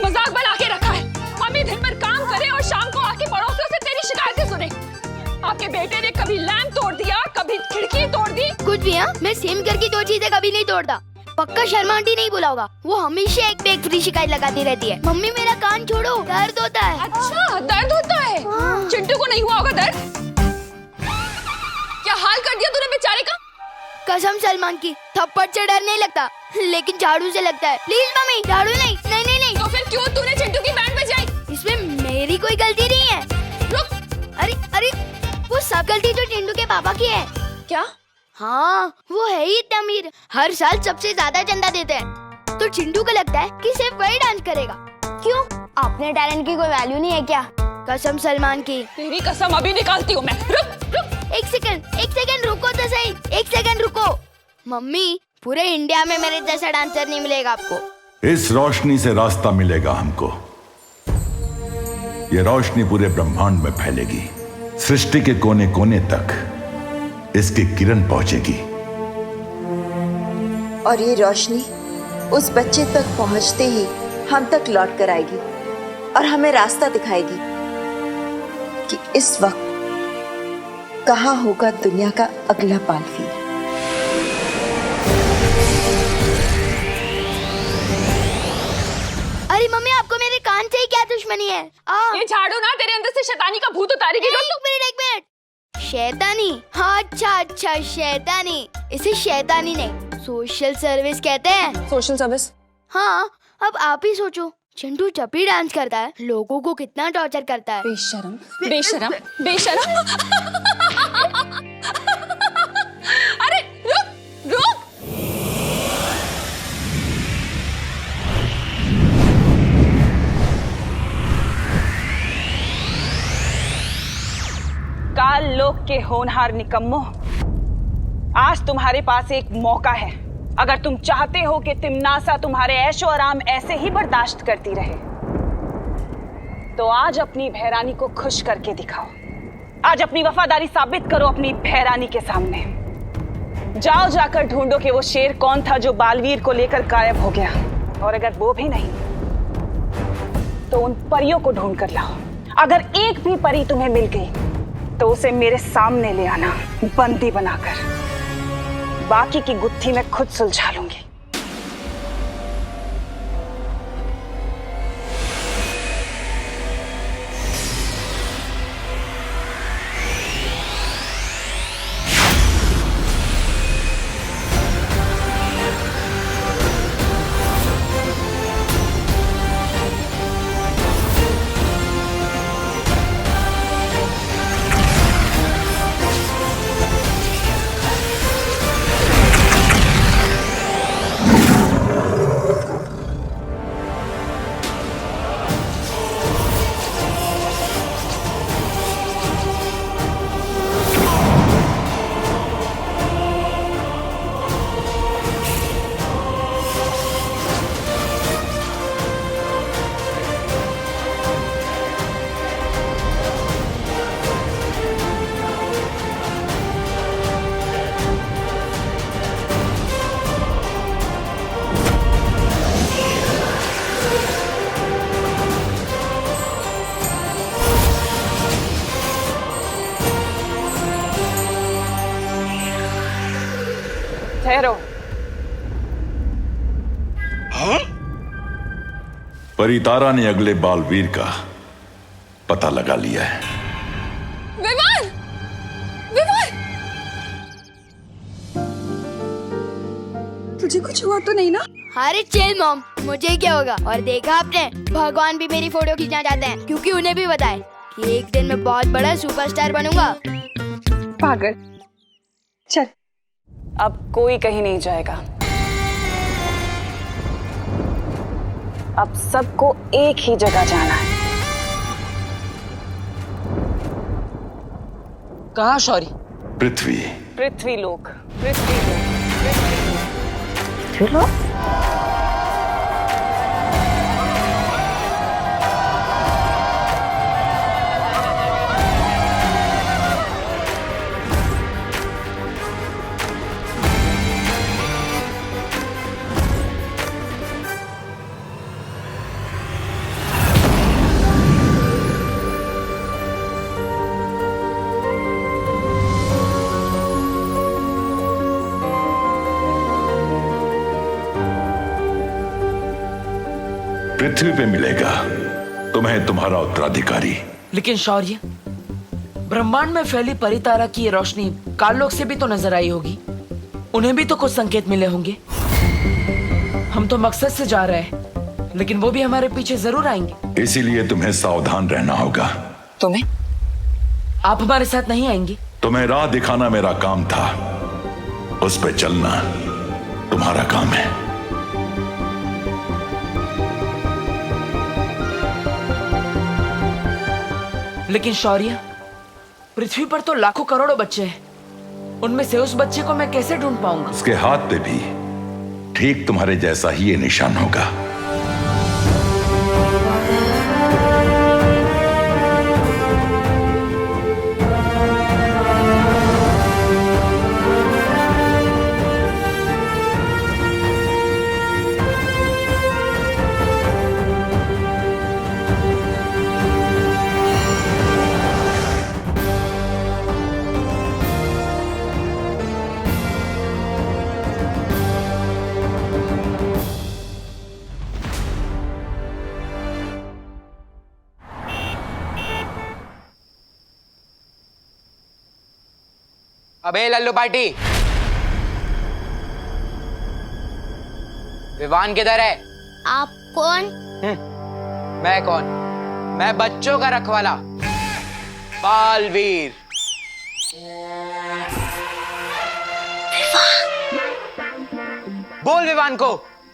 मजाक बना के रखा है। मम्मी दिन भर काम करे और शाम को आके पड़ोसियों से तेरी शिकायतें सुने। आपके बेटे ने कभी लैंप तोड़ दिया, कभी खिड़की तोड़ दी। कुछ भी हाँ, मैं सेम घर की 2 चीजें कभी नहीं तोड़ता। पक्का शर्मा आंटी नहीं बोला होगा, वो हमेशा एक पे एक फ्री शिकायत लगाती रहती है। मम्मी मेरा कान छोड़ो, दर्द होता है। अच्छा दर्द होता है? चिंटू को नहीं हुआ होगा दर्द? क्या हाल कर दिया तूने बेचारे का? कसम सलमान की, थप्पड़ से डर नहीं लगता, लेकिन झाड़ू से लगता है। प्लीज मम्मी, झाड़ू नहीं। नहीं नहीं नहीं। तो फिर क्यों तूने चिंटू की बैंड बजाई? इसमें मेरी कोई गलती नहीं है। रुक। अरे वो सब गलती तो चिंटू के पापा की है। क्या? हाँ, वो है ही इतना अमीर, हर साल सबसे ज्यादा चंदा देते हैं। तो चिंटू को लगता है कि सिर्फ वही डांस करेगा। क्यों? अपने टैलेंट की कोई वैल्यू नहीं है क्या? कसम सलमान की। तेरी कसम अभी निकालती हूँ मैं। रुक। एक सेकंड रुको तो सही। 1 सेकंड रुको। मम्मी, पूरे इंडिया में मेरे जैसा डांसर नहीं मिलेगा आपको। इस रोशनी से रास्ता मिलेगा हमको। ये रोशनी पूरे ब्रह्मांड में फैलेगी, सृष्टि के कोने कोने तक इसकी किरण पहुंचेगी। और ये रोशनी उस बच्चे तक पहुंचते ही हम तक लौट कर आएगी और हमें रास्ता दिखाएगी कि इस वक्त कहाँ होगा दुनिया का अगला बालवीर। अरे मम्मी, आपको मेरे कान से ही क्या दुश्मनी है? ये झाड़ू ना तेरे अंदर से शैतानी का भूत उतारेगी। एक मिनट। शैतानी? अच्छा शैतानी। इसे शैतानी नहीं, सोशल सर्विस कहते हैं। Social service? हाँ, अब आप ही सोचो, चिंटू जब भी डांस करता है लोगों को कितना टॉर्चर करता है। बेशरम। अरे रुक। काल लोक के होनहार निकम्मो, आज तुम्हारे पास एक मौका है। अगर तुम चाहते हो कि तिम्नासा तुम्हारे ऐशो आराम ऐसे ही बर्दाश्त करती रहे, तो आज अपनी भैरानी को खुश करके दिखाओ। आज अपनी वफादारी साबित करो अपनी भैरानी के सामने। जाओ, जाकर ढूंढो कि वो शेर कौन था जो बालवीर को लेकर गायब हो गया। और अगर वो भी नहीं तो उन परियों को ढूंढ कर लाओ। अगर एक भी परी तुम्हें मिल गई तो उसे मेरे सामने ले आना, बंदी बनाकर। बाकी की गुत्थी मैं खुद सुलझा लूंगी। ठहरो। परितारा ने अगले बालवीर का पता लगा लिया है। विवान! विवान! तुझे कुछ हुआ तो नहीं ना? अरे चिल मॉम, मुझे क्या होगा। और देखा आपने, भगवान भी मेरी फोटो खींचना चाहते हैं क्योंकि उन्हें भी बताए कि एक दिन मैं बहुत बड़ा सुपरस्टार बनूंगा। पागल, चल अब कोई कहीं नहीं जाएगा। अब सबको एक ही जगह जाना है। कहाँ शौरी? पृथ्वी। पृथ्वीलोक, पृथ्वीलोक, पृथ्वीलोक। पृथ्वी पे मिलेगा तुम्हें तुम्हारा उत्तराधिकारी। लेकिन शौर्य, ब्रह्मांड में फैली परितारा की ये रोशनी काललोक से भी तो नजर आई होगी। उन्हें भी तो कुछ संकेत मिले होंगे। हम तो मकसद से जा रहे हैं, लेकिन वो भी हमारे पीछे जरूर आएंगे। इसीलिए तुम्हें सावधान रहना होगा। तुम्हें? आप हमारे साथ नहीं आएंगे? तुम्हें राह दिखाना मेरा काम था, उस पे चलना तुम्हारा काम है। लेकिन शौर्य, पृथ्वी पर तो लाखों करोड़ों बच्चे हैं। उनमें से उस बच्चे को मैं कैसे ढूंढ पाऊंगा? उसके हाथ पे भी ठीक तुम्हारे जैसा ही ये निशान होगा। अबे लल्लू पार्टी, विवान किधर है? आप कौन? मैं कौन? मैं बच्चों का रखवाला, बालवीर। बोल विवान को,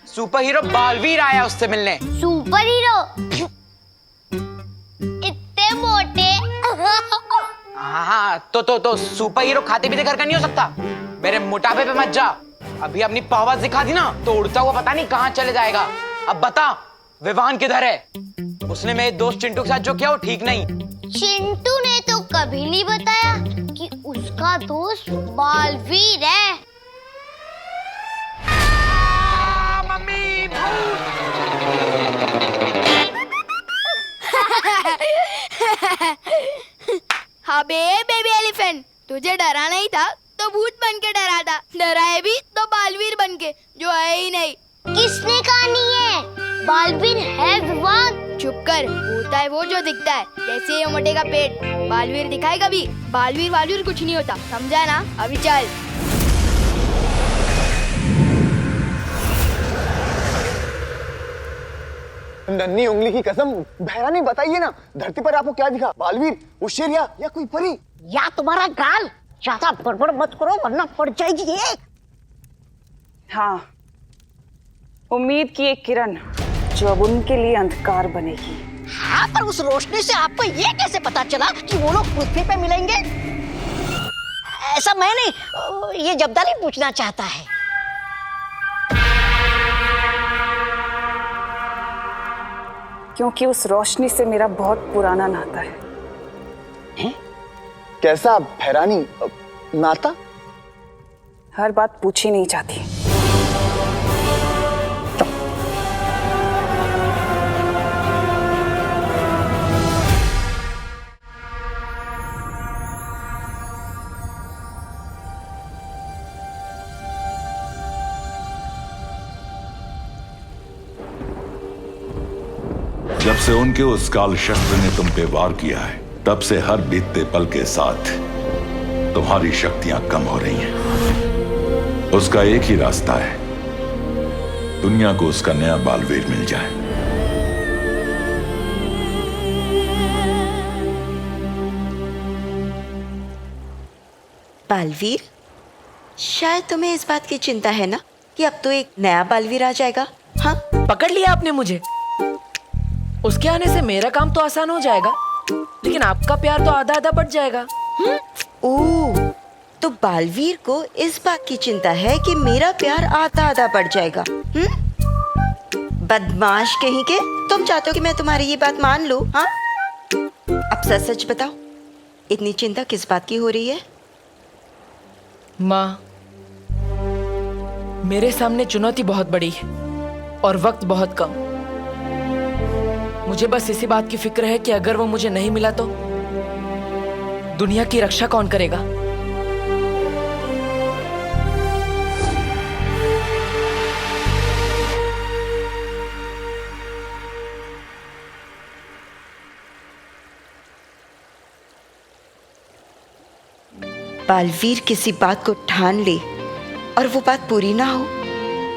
सुपर हीरो बालवीर आया उससे मिलने। Super hero? इतने मोटे? हाँ, तो सुपर हीरो खाते पीते घर का नहीं हो सकता। मेरे मोटापे पे मत जा। अभी अपनी पावर दिखा दी ना तो उड़ता हुआ पता नहीं कहाँ चले जाएगा। अब बता, विवान किधर है? उसने मेरे दोस्त चिंटू के साथ जो किया वो ठीक नहीं। चिंटू ने तो कभी नहीं बताया कि उसका दोस्त बालवीर है। मम्मी, भूत! अबे बेबी एलिफेंट, तुझे डरा नहीं था तो भूत बन के डरा था, डराए भी तो बालवीर बन के, जो है ही नहीं। किसने कहा नहीं है? बालवीर है विवान। चुप कर, होता है वो जो दिखता है, जैसे ये मोटे का पेट। बालवीर दिखाए कभी? बालवीर वालवीर कुछ नहीं होता, समझा ना? अभी चल। नन्ही उंगली की कसम, बहरानी बताइए ना, धरती पर आपको क्या दिखा? बालवीर, वो शेर या कोई परी? या तुम्हारा गाल? ज्यादा बड़बड़ मत करो वरना पड़ जाएगी ये। हाँ, उम्मीद की एक किरण जो अब उनके लिए अंधकार बनेगी। हाँ, पर उस रोशनी से आपको ये कैसे पता चला कि वो लोग पृथ्वी पे मिलेंगे? ऐसा मैं नहीं, ये जब्दारी पूछना चाहता है। क्योंकि उस रोशनी से मेरा बहुत पुराना नाता है। कैसा बहरानी नाता? हर बात पूछी नहीं जाती। जब से उनके उस काल शस्त्र ने तुम पे वार किया है, तब से हर बीतते पल के साथ तुम्हारी शक्तियां कम हो रही हैं। उसका एक ही रास्ता है, दुनिया को उसका नया बालवीर मिल जाए। बालवीर? शायद तुम्हें इस बात की चिंता है ना कि अब तो एक नया बालवीर आ जाएगा। हाँ, पकड़ लिया आपने मुझे। उसके आने से मेरा काम तो आसान हो जाएगा, लेकिन आपका प्यार तो आधा आधा बढ़ जाएगा। ओह, तो बालवीर को इस बात की चिंता है कि मेरा प्यार आधा आधा बढ़ जाएगा। बदमाश कहीं के, तुम चाहते हो कि मैं तुम्हारी ये बात मान लूं? हाँ, अब सच सच बताओ, इतनी चिंता किस बात की हो रही है? माँ, मेरे सामने चुनौती बहुत बड़ी है और वक्त बहुत कम। मुझे बस इसी बात की फिक्र है कि अगर वो मुझे नहीं मिला तो दुनिया की रक्षा कौन करेगा? बालवीर किसी बात को ठान ले और वो बात पूरी ना हो,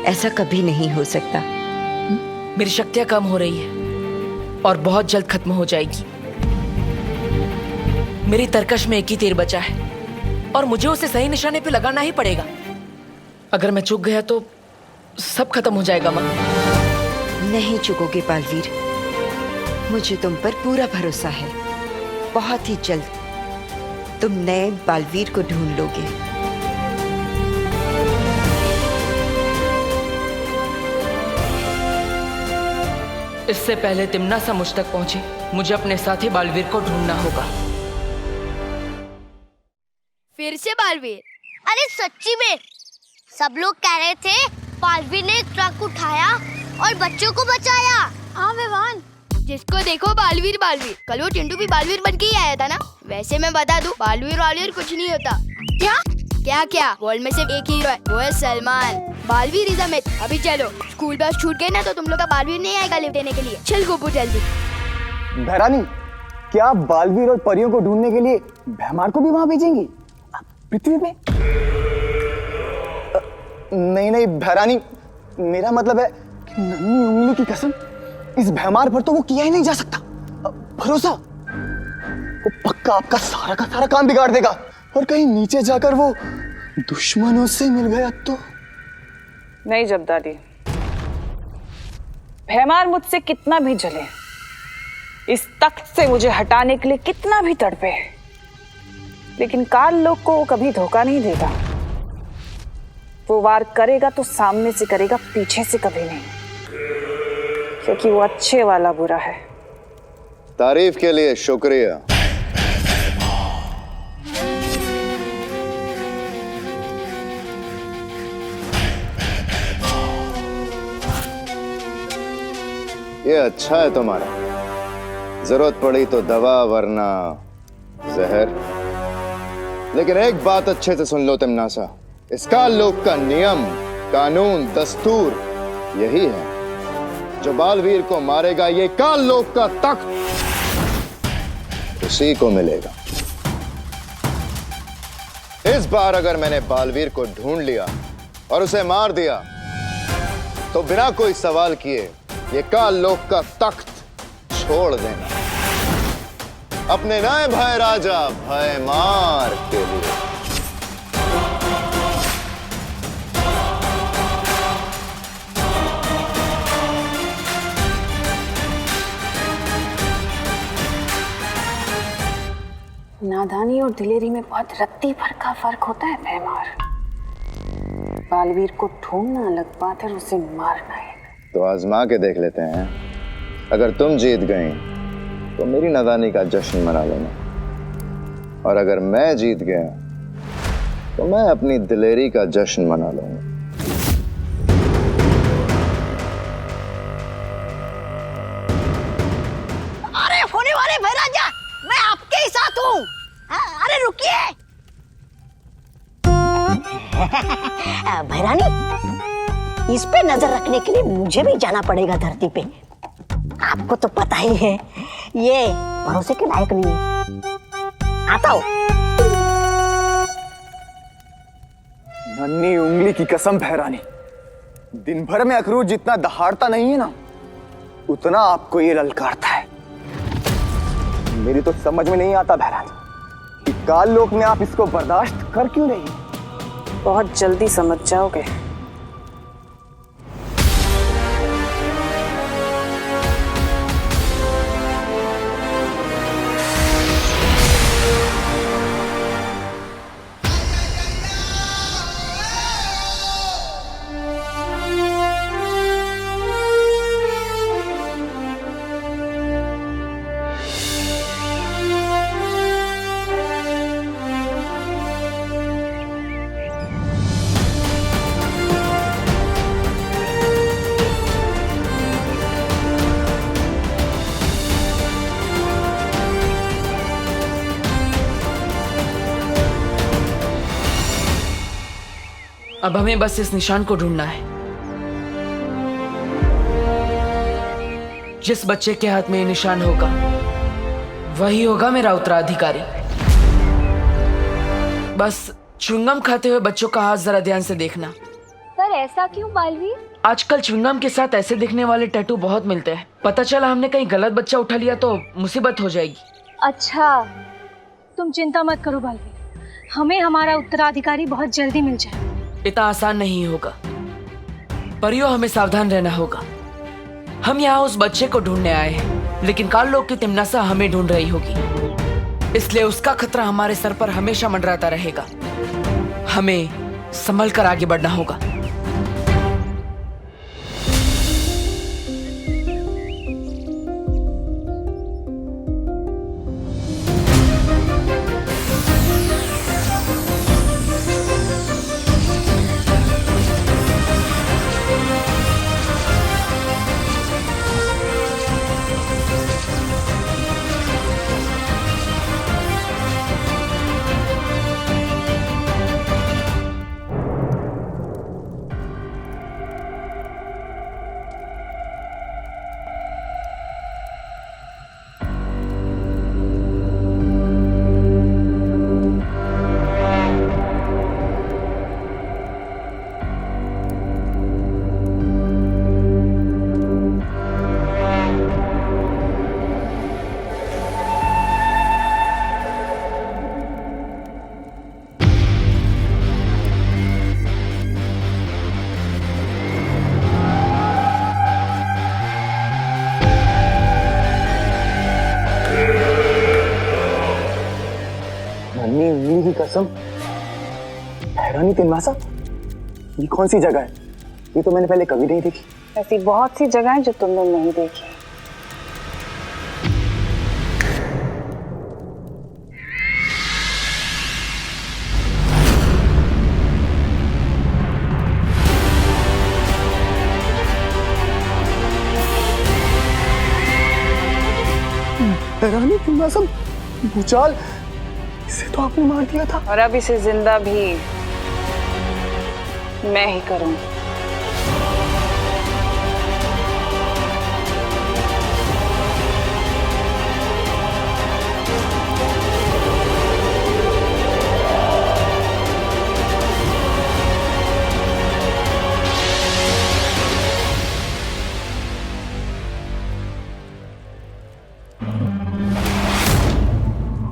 ऐसा कभी नहीं हो सकता। मेरी शक्तियां कम हो रही है और बहुत जल्द खत्म हो जाएगी। मेरी तरकश में एक ही तीर बचा है और मुझे उसे सही निशाने पे लगाना ही पड़ेगा। अगर मैं चूक गया तो सब खत्म हो जाएगा। माँ, नहीं चुकोगे बालवीर, मुझे तुम पर पूरा भरोसा है। बहुत ही जल्द तुम नए बालवीर को ढूंढ लोगे। इससे पहले तिम्नासा मुझ तक पहुंचे, मुझे अपने साथी बालवीर को ढूंढना होगा। फिर से बालवीर? अरे सच्ची में, सब लोग कह रहे थे बालवीर ने ट्रक उठाया और बच्चों को बचाया। हाँ विवान, जिसको देखो बालवीर बालवीर। कल वो चिंटू भी बालवीर बन के ही आया था ना। वैसे मैं बता दूं, बालवीर वालवीर कुछ नहीं होता। क्या क्या क्या? वर्ल्ड में सिर्फ एक हीरो है, वो है Salman. Baalveer is a myth. अभी चलो, स्कूल बस छूट गई ना तो तुम लोग का बालवीर नहीं आएगा लिफ्ट देने के लिए। चल गोपू जल्दी। बहरानी, क्या आप बालवीर और परियों को ढूंढने के लिए भैमार को भी वहां भेजेंगी पृथ्वी पे? नहीं नहीं बहरानी, मेरा मतलब है कि नन्ही उंगली की कसम, इस भैमार पर तो वो किया ही नहीं जा सकता। भरोसा, वो पक्का आपका सारा का सारा काम बिगाड़ देगा। और कहीं नीचे जाकर वो दुश्मनों से मिल गया तो? नहीं जब्दारी, भैमार मुझसे कितना भी जले, इस तख्त से मुझे हटाने के लिए कितना भी तड़पे, लेकिन काल लोग को वो कभी धोखा नहीं देगा। वो वार करेगा तो सामने से करेगा, पीछे से कभी नहीं, क्योंकि वो अच्छे वाला बुरा है। तारीफ के लिए शुक्रिया। ये अच्छा है तुम्हारा। जरूरत पड़ी तो दवा, वरना जहर। लेकिन एक बात अच्छे से सुन लो तिमनासा, इस काल लोक का नियम, कानून, दस्तूर यही है। जो बालवीर को मारेगा, ये काल लोक का तख्त उसी को मिलेगा। इस बार अगर मैंने बालवीर को ढूंढ लिया और उसे मार दिया तो बिना कोई सवाल किए ये काल लोक का तख्त छोड़ देना अपने नए भाई राजा भयमार के लिए। नादानी और दिलेरी में बहुत रत्ती भर का फर्क होता है भैमार। बालवीर को ढूंढना अलग बात है, उसे मारना है। तो आजमा के देख लेते हैं। अगर तुम जीत गई तो मेरी नादानी का जश्न मना लेना, और अगर मैं जीत गया तो मैं अपनी दिलेरी का जश्न मना लूंगा। अरे होने वाले भाई राजा, मैं आपके ही साथ हूँ। अरे रुकिए। भैरानी, इस पे नजर रखने के लिए मुझे भी जाना पड़ेगा धरती पे। आपको तो पता ही है ये भरोसे के लायक नहीं है। आता हूँ। नन्ही उंगली की कसम भैरानी, दिन भर में अखरूट जितना दहाड़ता नहीं है ना, उतना आपको ये ललकारता है। मेरी तो समझ में नहीं आता भैरानी कि काल लोक में आप इसको बर्दाश्त कर क्यों रही? बहुत जल्दी समझ जाओगे। अब हमें बस इस निशान को ढूंढना है। जिस बच्चे के हाथ में ये निशान होगा वही होगा मेरा उत्तराधिकारी। बस च्युइंगम खाते हुए बच्चों का हाथ जरा ध्यान से देखना। पर ऐसा क्यों बालवीर? आजकल च्युइंगम के साथ ऐसे दिखने वाले टैटू बहुत मिलते हैं। पता चला हमने कहीं गलत बच्चा उठा लिया तो मुसीबत हो जाएगी। अच्छा, तुम चिंता मत करो बालवीर, हमें हमारा उत्तराधिकारी बहुत जल्दी मिल जाए। इतना आसान नहीं होगा परियो, हमें सावधान रहना होगा। हम यहाँ उस बच्चे को ढूंढने आए हैं, लेकिन काल लोक की तिमनासा हमें ढूंढ रही होगी, इसलिए उसका खतरा हमारे सर पर हमेशा मंडराता रहेगा। हमें संभल कर आगे बढ़ना होगा। नन्ही उंगली की कसम, भैरानी तिमनासा, ये कौन सी जगह है? ये तो मैंने पहले कभी नहीं देखी। ऐसी बहुत सी जगह जो तुमने नहीं देखी। भैरानी तिमनासा, भूचाल, इसे तो आपने मार दिया था। और अब इसे जिंदा भी मैं ही करूंगी।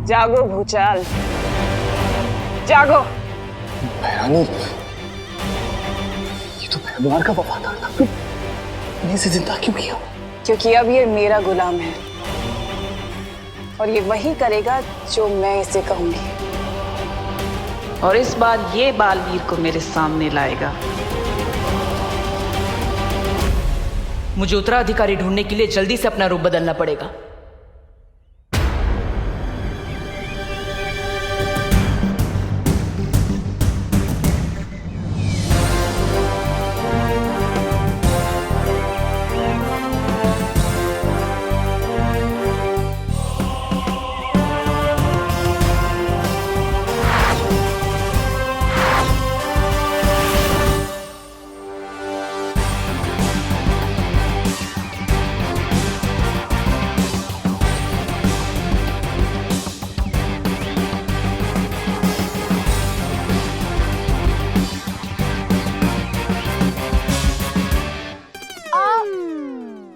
जागो भूचाल, जागो। भैरानी, ये तो भैमार का वफादार था, फिर इसे जिंदा क्यों किया? क्योंकि अब ये मेरा गुलाम है और ये वही करेगा जो मैं इसे कहूंगी। और इस बार ये बालवीर को मेरे सामने लाएगा। मुझे उत्तराधिकारी ढूंढने के लिए जल्दी से अपना रूप बदलना पड़ेगा।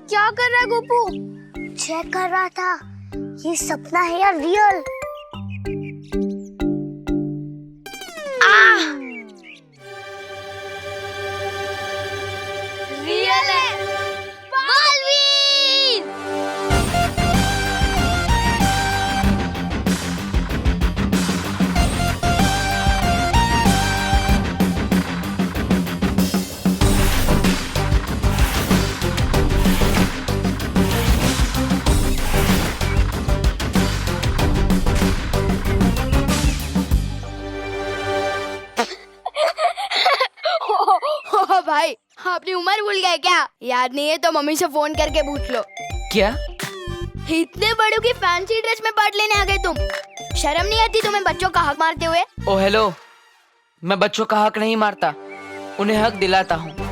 क्या कर रहा है गोपू? चेक कर रहा था ये सपना है या रियल। रियल है। बालवीर! भाई अपनी उम्र भूल गए क्या? याद नहीं है तो मम्मी से फोन करके पूछ लो। क्या? इतने बड़ों की फैंसी ड्रेस में पार्ट लेने आ गए तुम? शर्म नहीं आती तुम्हें बच्चों का हक मारते हुए? ओ हेलो, मैं बच्चों का हक नहीं मारता, उन्हें हक दिलाता हूँ।